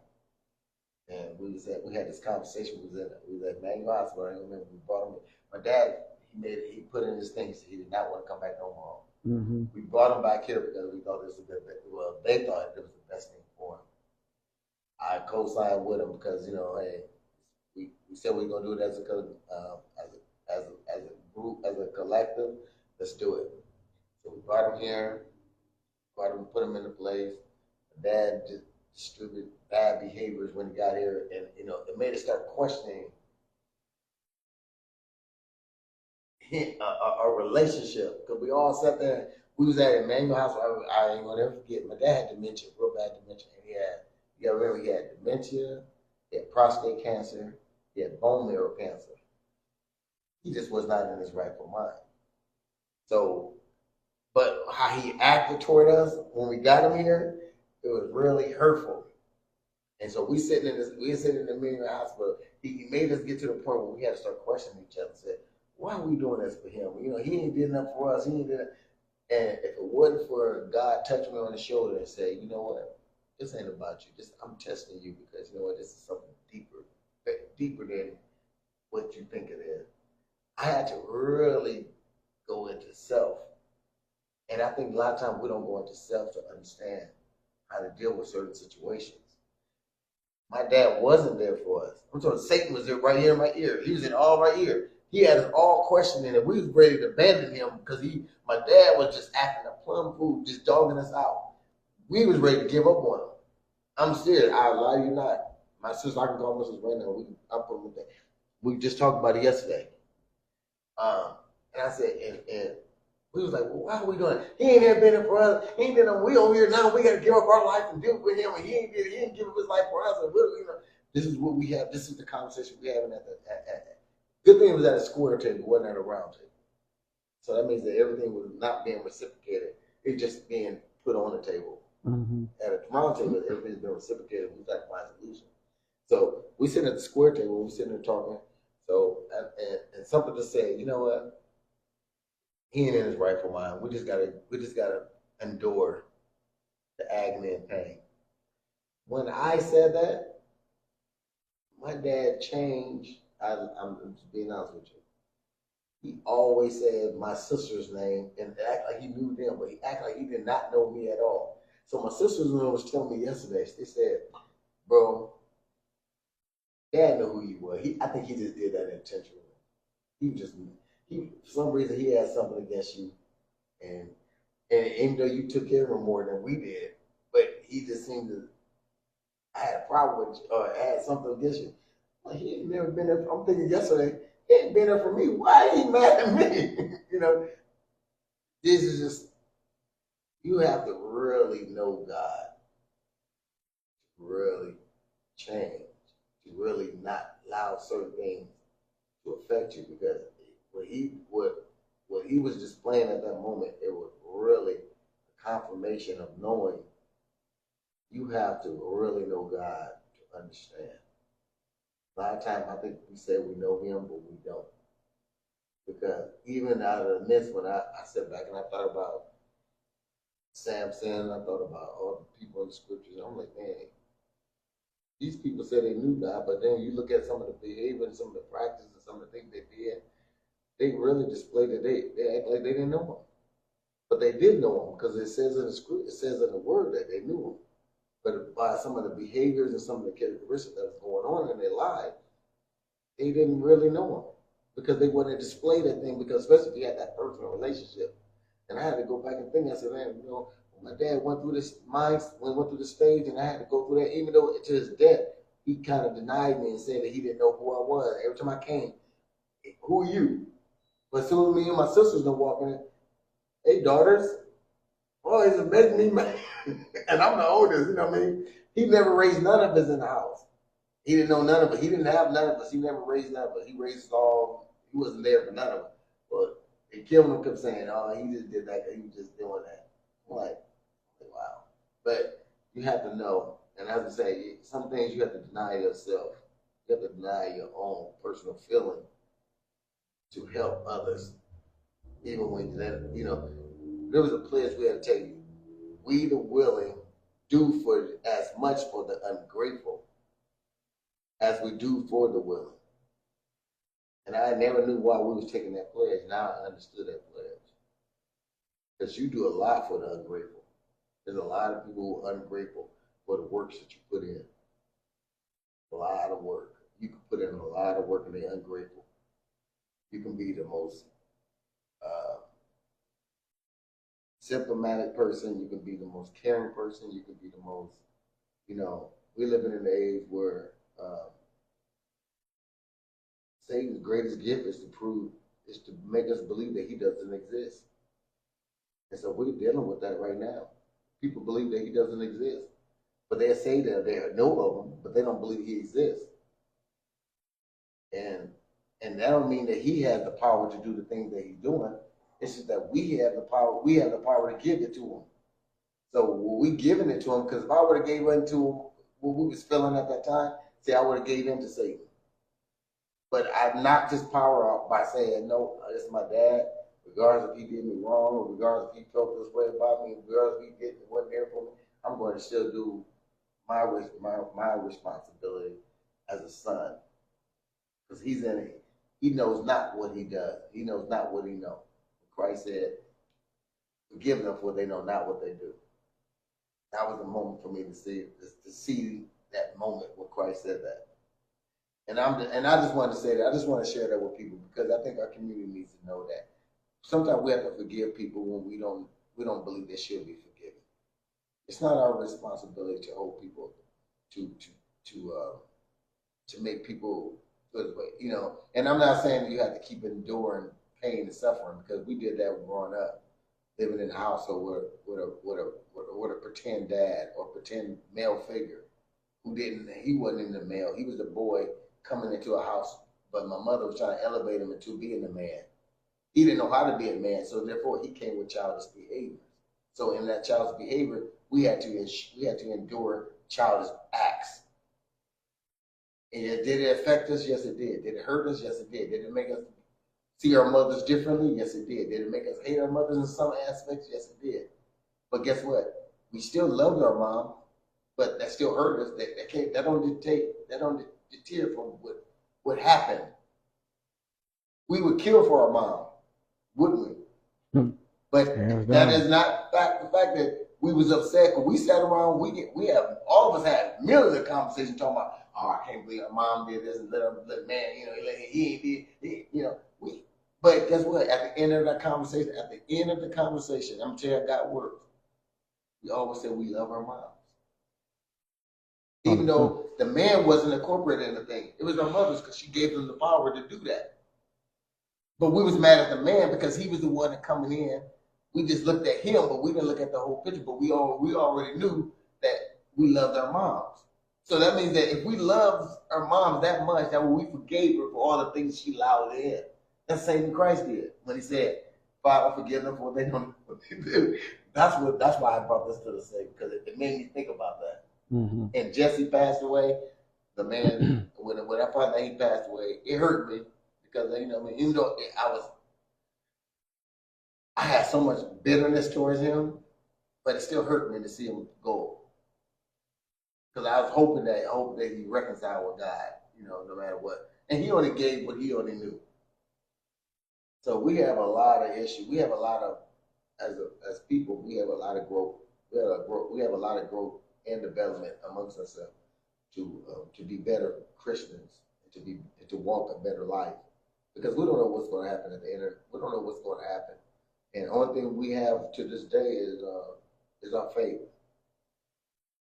[SPEAKER 3] And we had this conversation. We was at Manual Hospital. I remember we brought him. My dad, he put in his thing. He did not want to come back no more. We brought him back here because we thought this was they thought it was the best thing for him. I co-signed with him because, you know, hey, we said we were gonna do it as a group, as a collective. Let's do it. So we brought him here, put him in the place. My dad just distributed bad behaviors when he got here, and you know, it made us start questioning a relationship, because we all sat there. We was at Emmanuel House. I ain't gonna never forget. My dad had dementia, real bad dementia, and you gotta remember, he had dementia, he had prostate cancer, he had bone marrow cancer. He just was not in his rightful mind. So, but how he acted toward us when we got him here, it was really hurtful. And so we were sitting in the meeting hospital. He made us get to the point where we had to start questioning each other. Said, "Why are we doing this for him? You know, he ain't did enough for us. He ain't did it." And if it wasn't for God touching me on the shoulder and say, "You know what? This ain't about you. I'm testing you, because you know what? This is something deeper than what you think it is." I had to really go into self. And I think a lot of times we don't go into self to understand how to deal with certain situations. My dad wasn't there for us. I'm talking, Satan was there right here in my ear. He was in all my ear. He had us all questioning, and we was ready to abandon him because my dad was just acting a plum fool, just dogging us out. We was ready to give up on him. I'm serious. I lie to you not. My sister, I can call my sister right now. We just talked about it yesterday. And I said, and we was like, well, why are we doing it? He ain't never been there for us. He ain't been. We over here now. We got to give up our life and deal with him. And he didn't give up his life for us. And this is what we have. This is the conversation we having at good thing it was at a square table, it wasn't at a round table. So that means that everything was not being reciprocated. It's just being put on the table. Mm-hmm. At a round table, everything's been reciprocated. We got to find a solution. So we sitting at the square table. We sitting there talking. So and something to say, you know what? He ain't in his rightful mind. We just gotta endure the agony and pain. When I said that, my dad changed. I'm just being honest with you. He always said my sister's name and act like he knew them, but he acted like he did not know me at all. So my sister's name was telling me yesterday. They said, "Bro, Dad knew who you were. I think he just did that intentionally. For some reason he had something against you, and even though you took care of him more than we did, but he just seemed to had a problem with you, or had something against you. Like, he ain't never been there. I'm thinking yesterday, he ain't been there for me. Why are he mad at me?" You know, this is just, you have to really know God, to really change, to really not allow certain things to affect you, because what he was displaying at that moment, it was really a confirmation of knowing you have to really know God to understand. A lot of times I think we say we know him, but we don't. Because even out of the midst, when I sat back and I thought about Samson, I thought about all the people in the scriptures, I'm like, man, these people said they knew God, but then you look at some of the behavior and some of the practices and some of the things they did, they really displayed that they act like they didn't know him. But they did know him, because it says in the script, it says in the word that they knew him. But by some of the behaviors and some of the characteristics that was going on in their life, they didn't really know him, because they wouldn't display that thing, because especially if you had that personal relationship. And I had to go back and think, I said, man, you know, when my dad went through the stage, and I had to go through that, even though to his death, he kind of denied me and said that he didn't know who I was. Every time I came, "Who are you?" But soon me and my sisters are walking in, "Hey, daughters." Oh, he's a me, man. And I'm the oldest, you know what I mean? He never raised none of us in the house. He didn't know none of us. He didn't have none of us. He never raised none of us. He raised us all. He wasn't there for none of us. But they killed him, kept saying, "Oh, he just did that because he was just doing that." I'm like, wow. But you have to know. And as I say, some things you have to deny yourself. You have to deny your own personal feeling to help others. Even when you know, there was a pledge we had to take. We the willing do for as much for the ungrateful as we do for the willing. And I never knew why we was taking that pledge. Now I understood that pledge. Because you do a lot for the ungrateful. There's a lot of people who are ungrateful for the works that you put in. A lot of work. You can put in a lot of work and they're ungrateful. You can be the most symptomatic person. You can be the most caring person. You can be the most, you know, we're living in an age where Satan's greatest gift is to prove is to make us believe that he doesn't exist. And so we're dealing with that right now. People believe that he doesn't exist, but they say that they know of him, but they don't believe he exists. And that don't mean that he has the power to do the things that he's doing. It's just that we have the power. We have the power to give it to him. So we giving it to him, because if I would have gave it to him what we was feeling at that time, see, I would have gave in to Satan. But I knocked his power out by saying, no, this is my dad. Regardless if he did me wrong, or regardless if he felt this way about me, regardless if he wasn't there for me, I'm going to still do my responsibility as a son. Because he's in it. He knows not what he does. He knows not what he knows. Christ said, forgive them, for they know not what they do. That was a moment for me to see that moment when Christ said that. And I just wanted to say that. I just want to share that with people, because I think our community needs to know that. Sometimes we have to forgive people when we don't believe they should be forgiven. It's not our responsibility to hold people to make people good way, you know. And I'm not saying that you have to keep enduring pain and suffering, because we did that growing up, living in a household with a pretend dad or pretend male figure he wasn't in the male. He was the boy coming into a house, but my mother was trying to elevate him into being the man. He didn't know how to be a man, so therefore he came with childish behavior. So in that childish behavior, we had to endure childish acts. And did it affect us? Yes, it did. Did it hurt us? Yes, it did. Did it make us see our mothers differently? Yes, it did. Did it make us hate our mothers in some aspects? Yes, it did. But guess what? We still loved our mom, but that still hurt us. That don't deter from what happened. We would kill for our mom, wouldn't we? But that is not the fact that we was upset, because we sat around. All of us had millions of conversations talking about, oh, I can't believe our mom did this, and let man, he ain't did, But guess what? At the end of the conversation, I'm telling you, God works. We always said we love our moms, even though the man wasn't incorporated in the thing. It was our mothers, because she gave them the power to do that. But we was mad at the man because he was the one that coming in. We just looked at him, but we didn't look at the whole picture. But we already knew that we loved our moms. So that means that if we loved our moms that much, that we forgave her for all the things she allowed in. That's the same Christ did when he said, Father, forgive them for they don't know what they do. That's why I brought this to the sake, because it made me think about that. Mm-hmm. And Jesse passed away. The man, when I found that he passed away, it hurt me, because even though I had so much bitterness towards him, but it still hurt me to see him go. Because I was hoping that he reconciled with God, no matter what. And he only gave what he only knew. So we have a lot of issues. We have a lot of, as people, we have a lot of growth. We have a lot of growth and development amongst ourselves to be better Christians and to walk a better life. Because we don't know what's going to happen at the end. We don't know what's going to happen. And the only thing we have to this day is our faith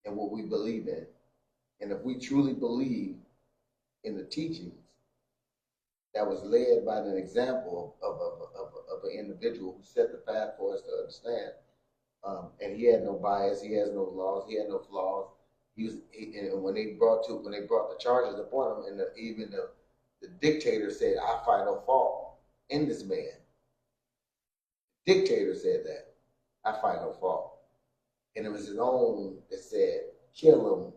[SPEAKER 3] and what we believe in. And if we truly believe in the teachings that was led by an example of an individual who set the path for us to understand, and he had no bias, he has no laws, he had no flaws. And when they brought the charges upon him, and even the dictator said, "I find no fault in this man." Dictator said that, "I find no fault," and it was his own that said, "Kill him,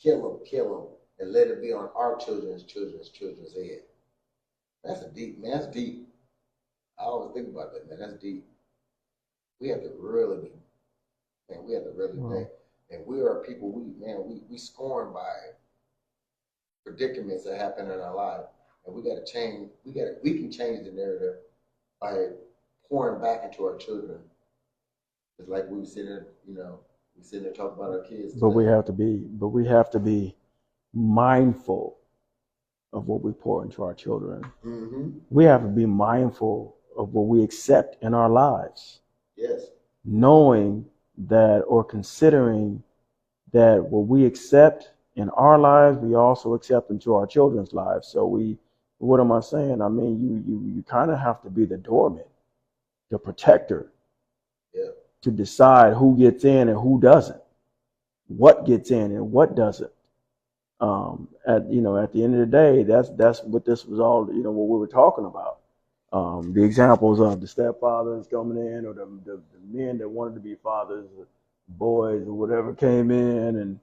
[SPEAKER 3] kill him, kill him, and let it be on our children's head." That's a deep, man. That's deep. I always think about that, man. That's deep. We have to really be, man. We have to really think. And we are people. We scorned by predicaments that happen in our life, and we got to change. We can change the narrative by pouring back into our children. It's like we sit there, talking about our kids.
[SPEAKER 5] But we have to be mindful of what we pour into our children. Mm-hmm. We have to be mindful of what we accept in our lives.
[SPEAKER 3] Yes.
[SPEAKER 5] Knowing that, or considering that what we accept in our lives, we also accept into our children's lives. So we What am I saying? I mean, you kind of have to be the doorman, the protector,
[SPEAKER 3] Yeah.
[SPEAKER 5] to decide who gets in and who doesn't, what gets in and what doesn't. At the end of the day, that's what this was all. What we were talking about. The examples of the stepfathers coming in, or the men that wanted to be fathers, boys or whatever came in, and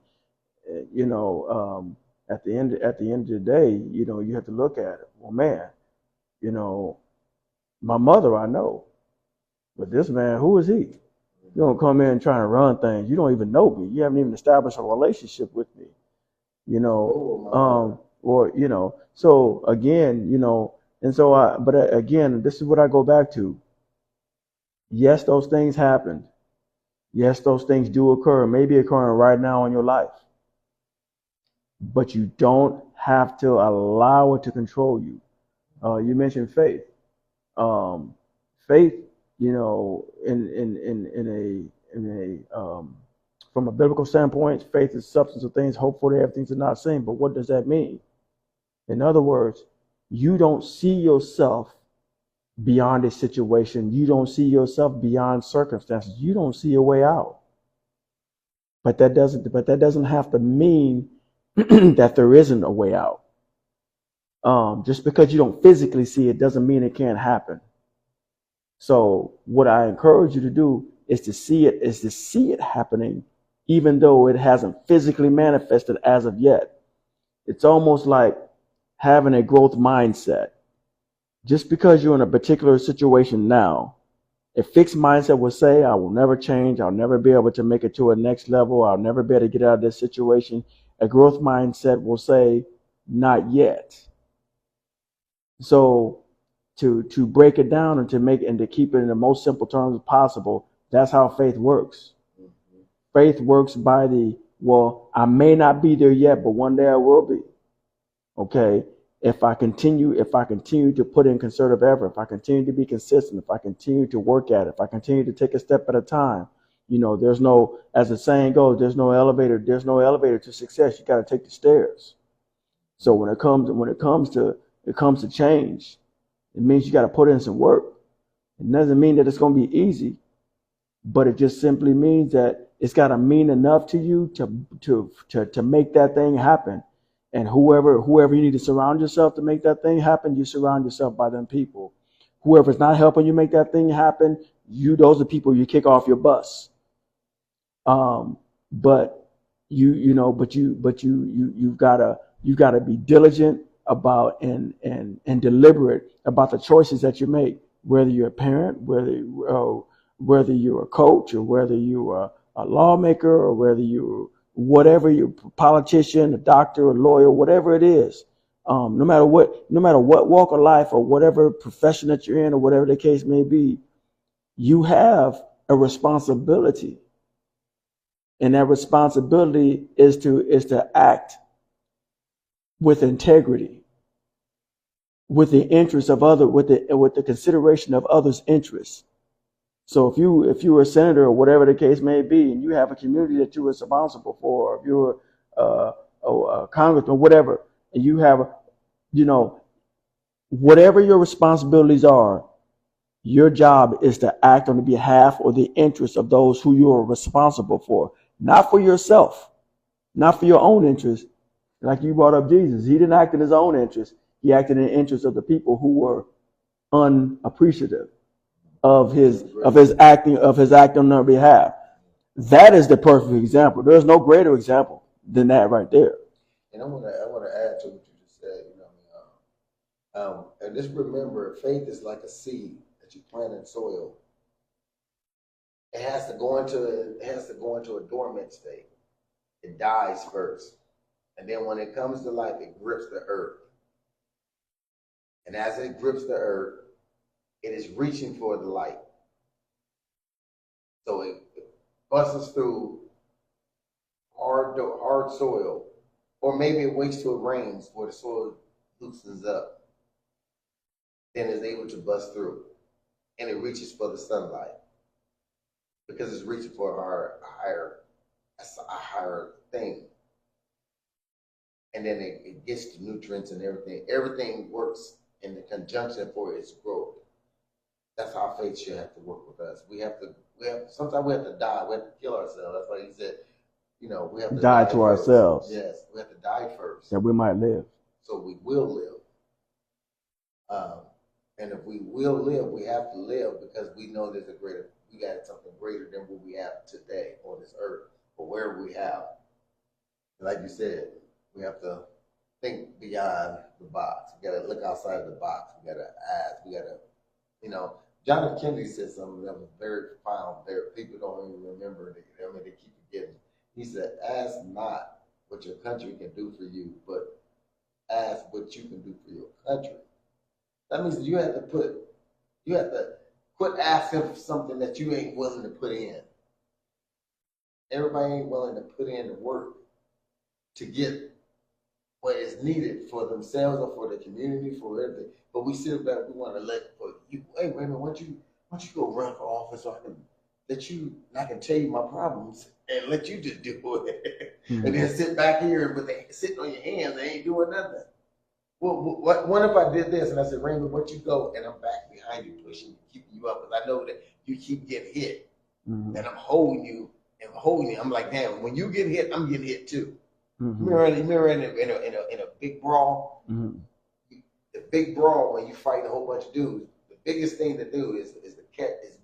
[SPEAKER 5] at the end of the day, you have to look at it. Well, man, you know, my mother I know, but this man, who is he? You don't come in trying to run things. You don't even know me. You haven't even established a relationship with me. So again, and so but again, this is what I go back to. Yes, those things happened. Yes, those things do occur, maybe occurring right now in your life, but you don't have to allow it to control you. You mentioned faith. Faith, in a from a biblical standpoint, faith is substance of things hoped for, the evidence are not seen. But what does that mean? In other words, you don't see yourself beyond a situation. You don't see yourself beyond circumstances. You don't see a way out. But that doesn't have to mean that there isn't a way out. Just because you don't physically see it doesn't mean it can't happen. So what I encourage you to do is to see it happening, even though it hasn't physically manifested as of yet. It's almost like having a growth mindset. Just because you're in a particular situation now, a fixed mindset will say, I will never change. I'll never be able to make it to a next level. I'll never be able to get out of this situation. A growth mindset will say, not yet. So to break it down and to keep it in the most simple terms possible, that's how faith works. Faith works by I may not be there yet, but one day I will be. Okay. If I continue to put in concerted effort, if I continue to be consistent, if I continue to work at it, if I continue to take a step at a time, as the saying goes, there's no elevator to success. You got to take the stairs. So when it comes to change, it means you got to put in some work. It doesn't mean that it's going to be easy, but it just simply means that it's got to mean enough to you to make that thing happen. And whoever you need to surround yourself to make that thing happen, you surround yourself by them people. Whoever's not helping you make that thing happen, those are people you kick off your bus. But you've gotta be diligent about and deliberate about the choices that you make. Whether you're a parent, whether you're a coach, or whether you're a lawmaker, or whatever you're a politician, a doctor, a lawyer, whatever it is. No matter what walk of life or whatever profession that you're in, or whatever the case may be, you have a responsibility. And that responsibility is to act with integrity, with the interest of with the consideration of others' interests. So if you were a senator or whatever the case may be, and you have a community that you are responsible for, or if you're a congressman, whatever, and you have, whatever your responsibilities are, your job is to act on the behalf or the interest of those who you are responsible for, not for yourself, not for your own interest. Like you brought up Jesus, he didn't act in his own interest. He acted in the interest of the people who were unappreciative of his acting on their behalf. That is the perfect example. There's no greater example than that right there.
[SPEAKER 3] And I want to add to what you just said. And just remember, faith is like a seed that you plant in soil. It has to go into a dormant state. It dies first, and then when it comes to life, it grips the earth. And as it grips the earth, it is reaching for the light. So it busts through hard soil, or maybe it waits till it rains where the soil loosens up. Then it's able to bust through, and it reaches for the sunlight because it's reaching for a higher thing. and then it gets the nutrients and everything. Everything works in the conjunction for its growth. That's how faith should have to work with us. Sometimes we have to die. We have to kill ourselves. That's why he said, we have to
[SPEAKER 5] die
[SPEAKER 3] die
[SPEAKER 5] to
[SPEAKER 3] first.
[SPEAKER 5] ourselves.
[SPEAKER 3] Yes, we have to die first.
[SPEAKER 5] That we might live.
[SPEAKER 3] So we will live. And if we will live, we have to live because we know we got something greater than what we have today on this earth, or wherever we have. Like you said, we have to think beyond the box. We got to look outside of the box. We got to ask. We got to, John F. Kennedy said something that was very profound. People don't even remember it. They keep forgetting. He said, "Ask not what your country can do for you, but ask what you can do for your country." That means you have to quit asking for something that you ain't willing to put in. Everybody ain't willing to put in the work to get what is needed for themselves or for the community, for everything. But we sit back, we want to let you, hey, wait a minute, why don't you go run for office so I can tell you my problems and let you just do it. Mm-hmm. And then sit back here, but they sitting on your hands, they ain't doing nothing. Well, what if I did this? And I said, Raymond, what you go? And I'm back behind you, pushing you, keeping you up. Because I know that you keep getting hit. Mm-hmm. And I'm holding you. I'm like, damn, when you get hit, I'm getting hit too. Mm-hmm. Remember in a big brawl? Mm-hmm. The big brawl, when you fight a whole bunch of dudes, the biggest thing to do is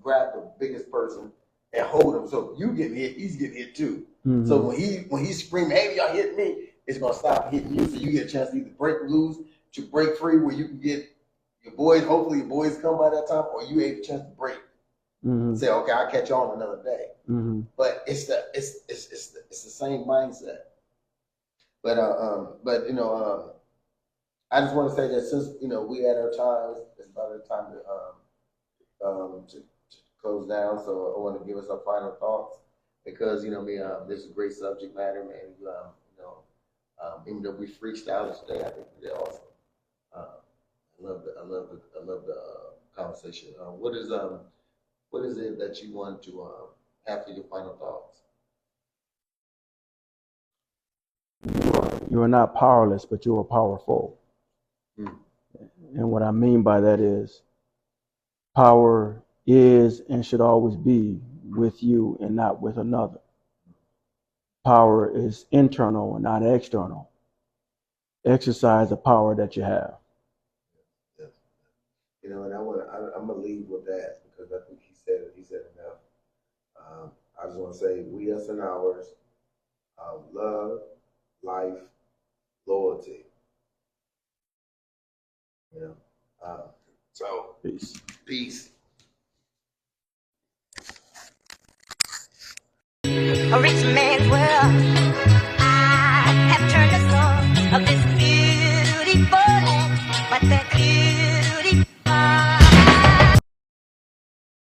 [SPEAKER 3] grab the biggest person and hold him. So if you get hit, he's getting hit too. Mm-hmm. So when he's screaming, hey, y'all hit me, it's gonna stop hitting you, so you get a chance to either break loose, to break free, where you can get your boys. Hopefully, your boys come by that time, or you have a chance to break. Mm-hmm. Say, okay, I'll catch you on another day. Mm-hmm. But it's the same mindset. But I just want to say that since we had our times, it's about the time to close down. So I want to give us our final thoughts because this is a great subject matter, man. Even though we freestyled today, I think we did awesome. I love the conversation. What is it that you want to have for your final thoughts?
[SPEAKER 5] You are not powerless, but you are powerful. And what I mean by that is power is and should always be with you and not with another. Power is internal and not external. Exercise the power that you have.
[SPEAKER 3] Yes. And I'm gonna leave with that because I think he said enough. I just want to say we us and ours, love, life, loyalty. So peace.
[SPEAKER 1] A rich man's world.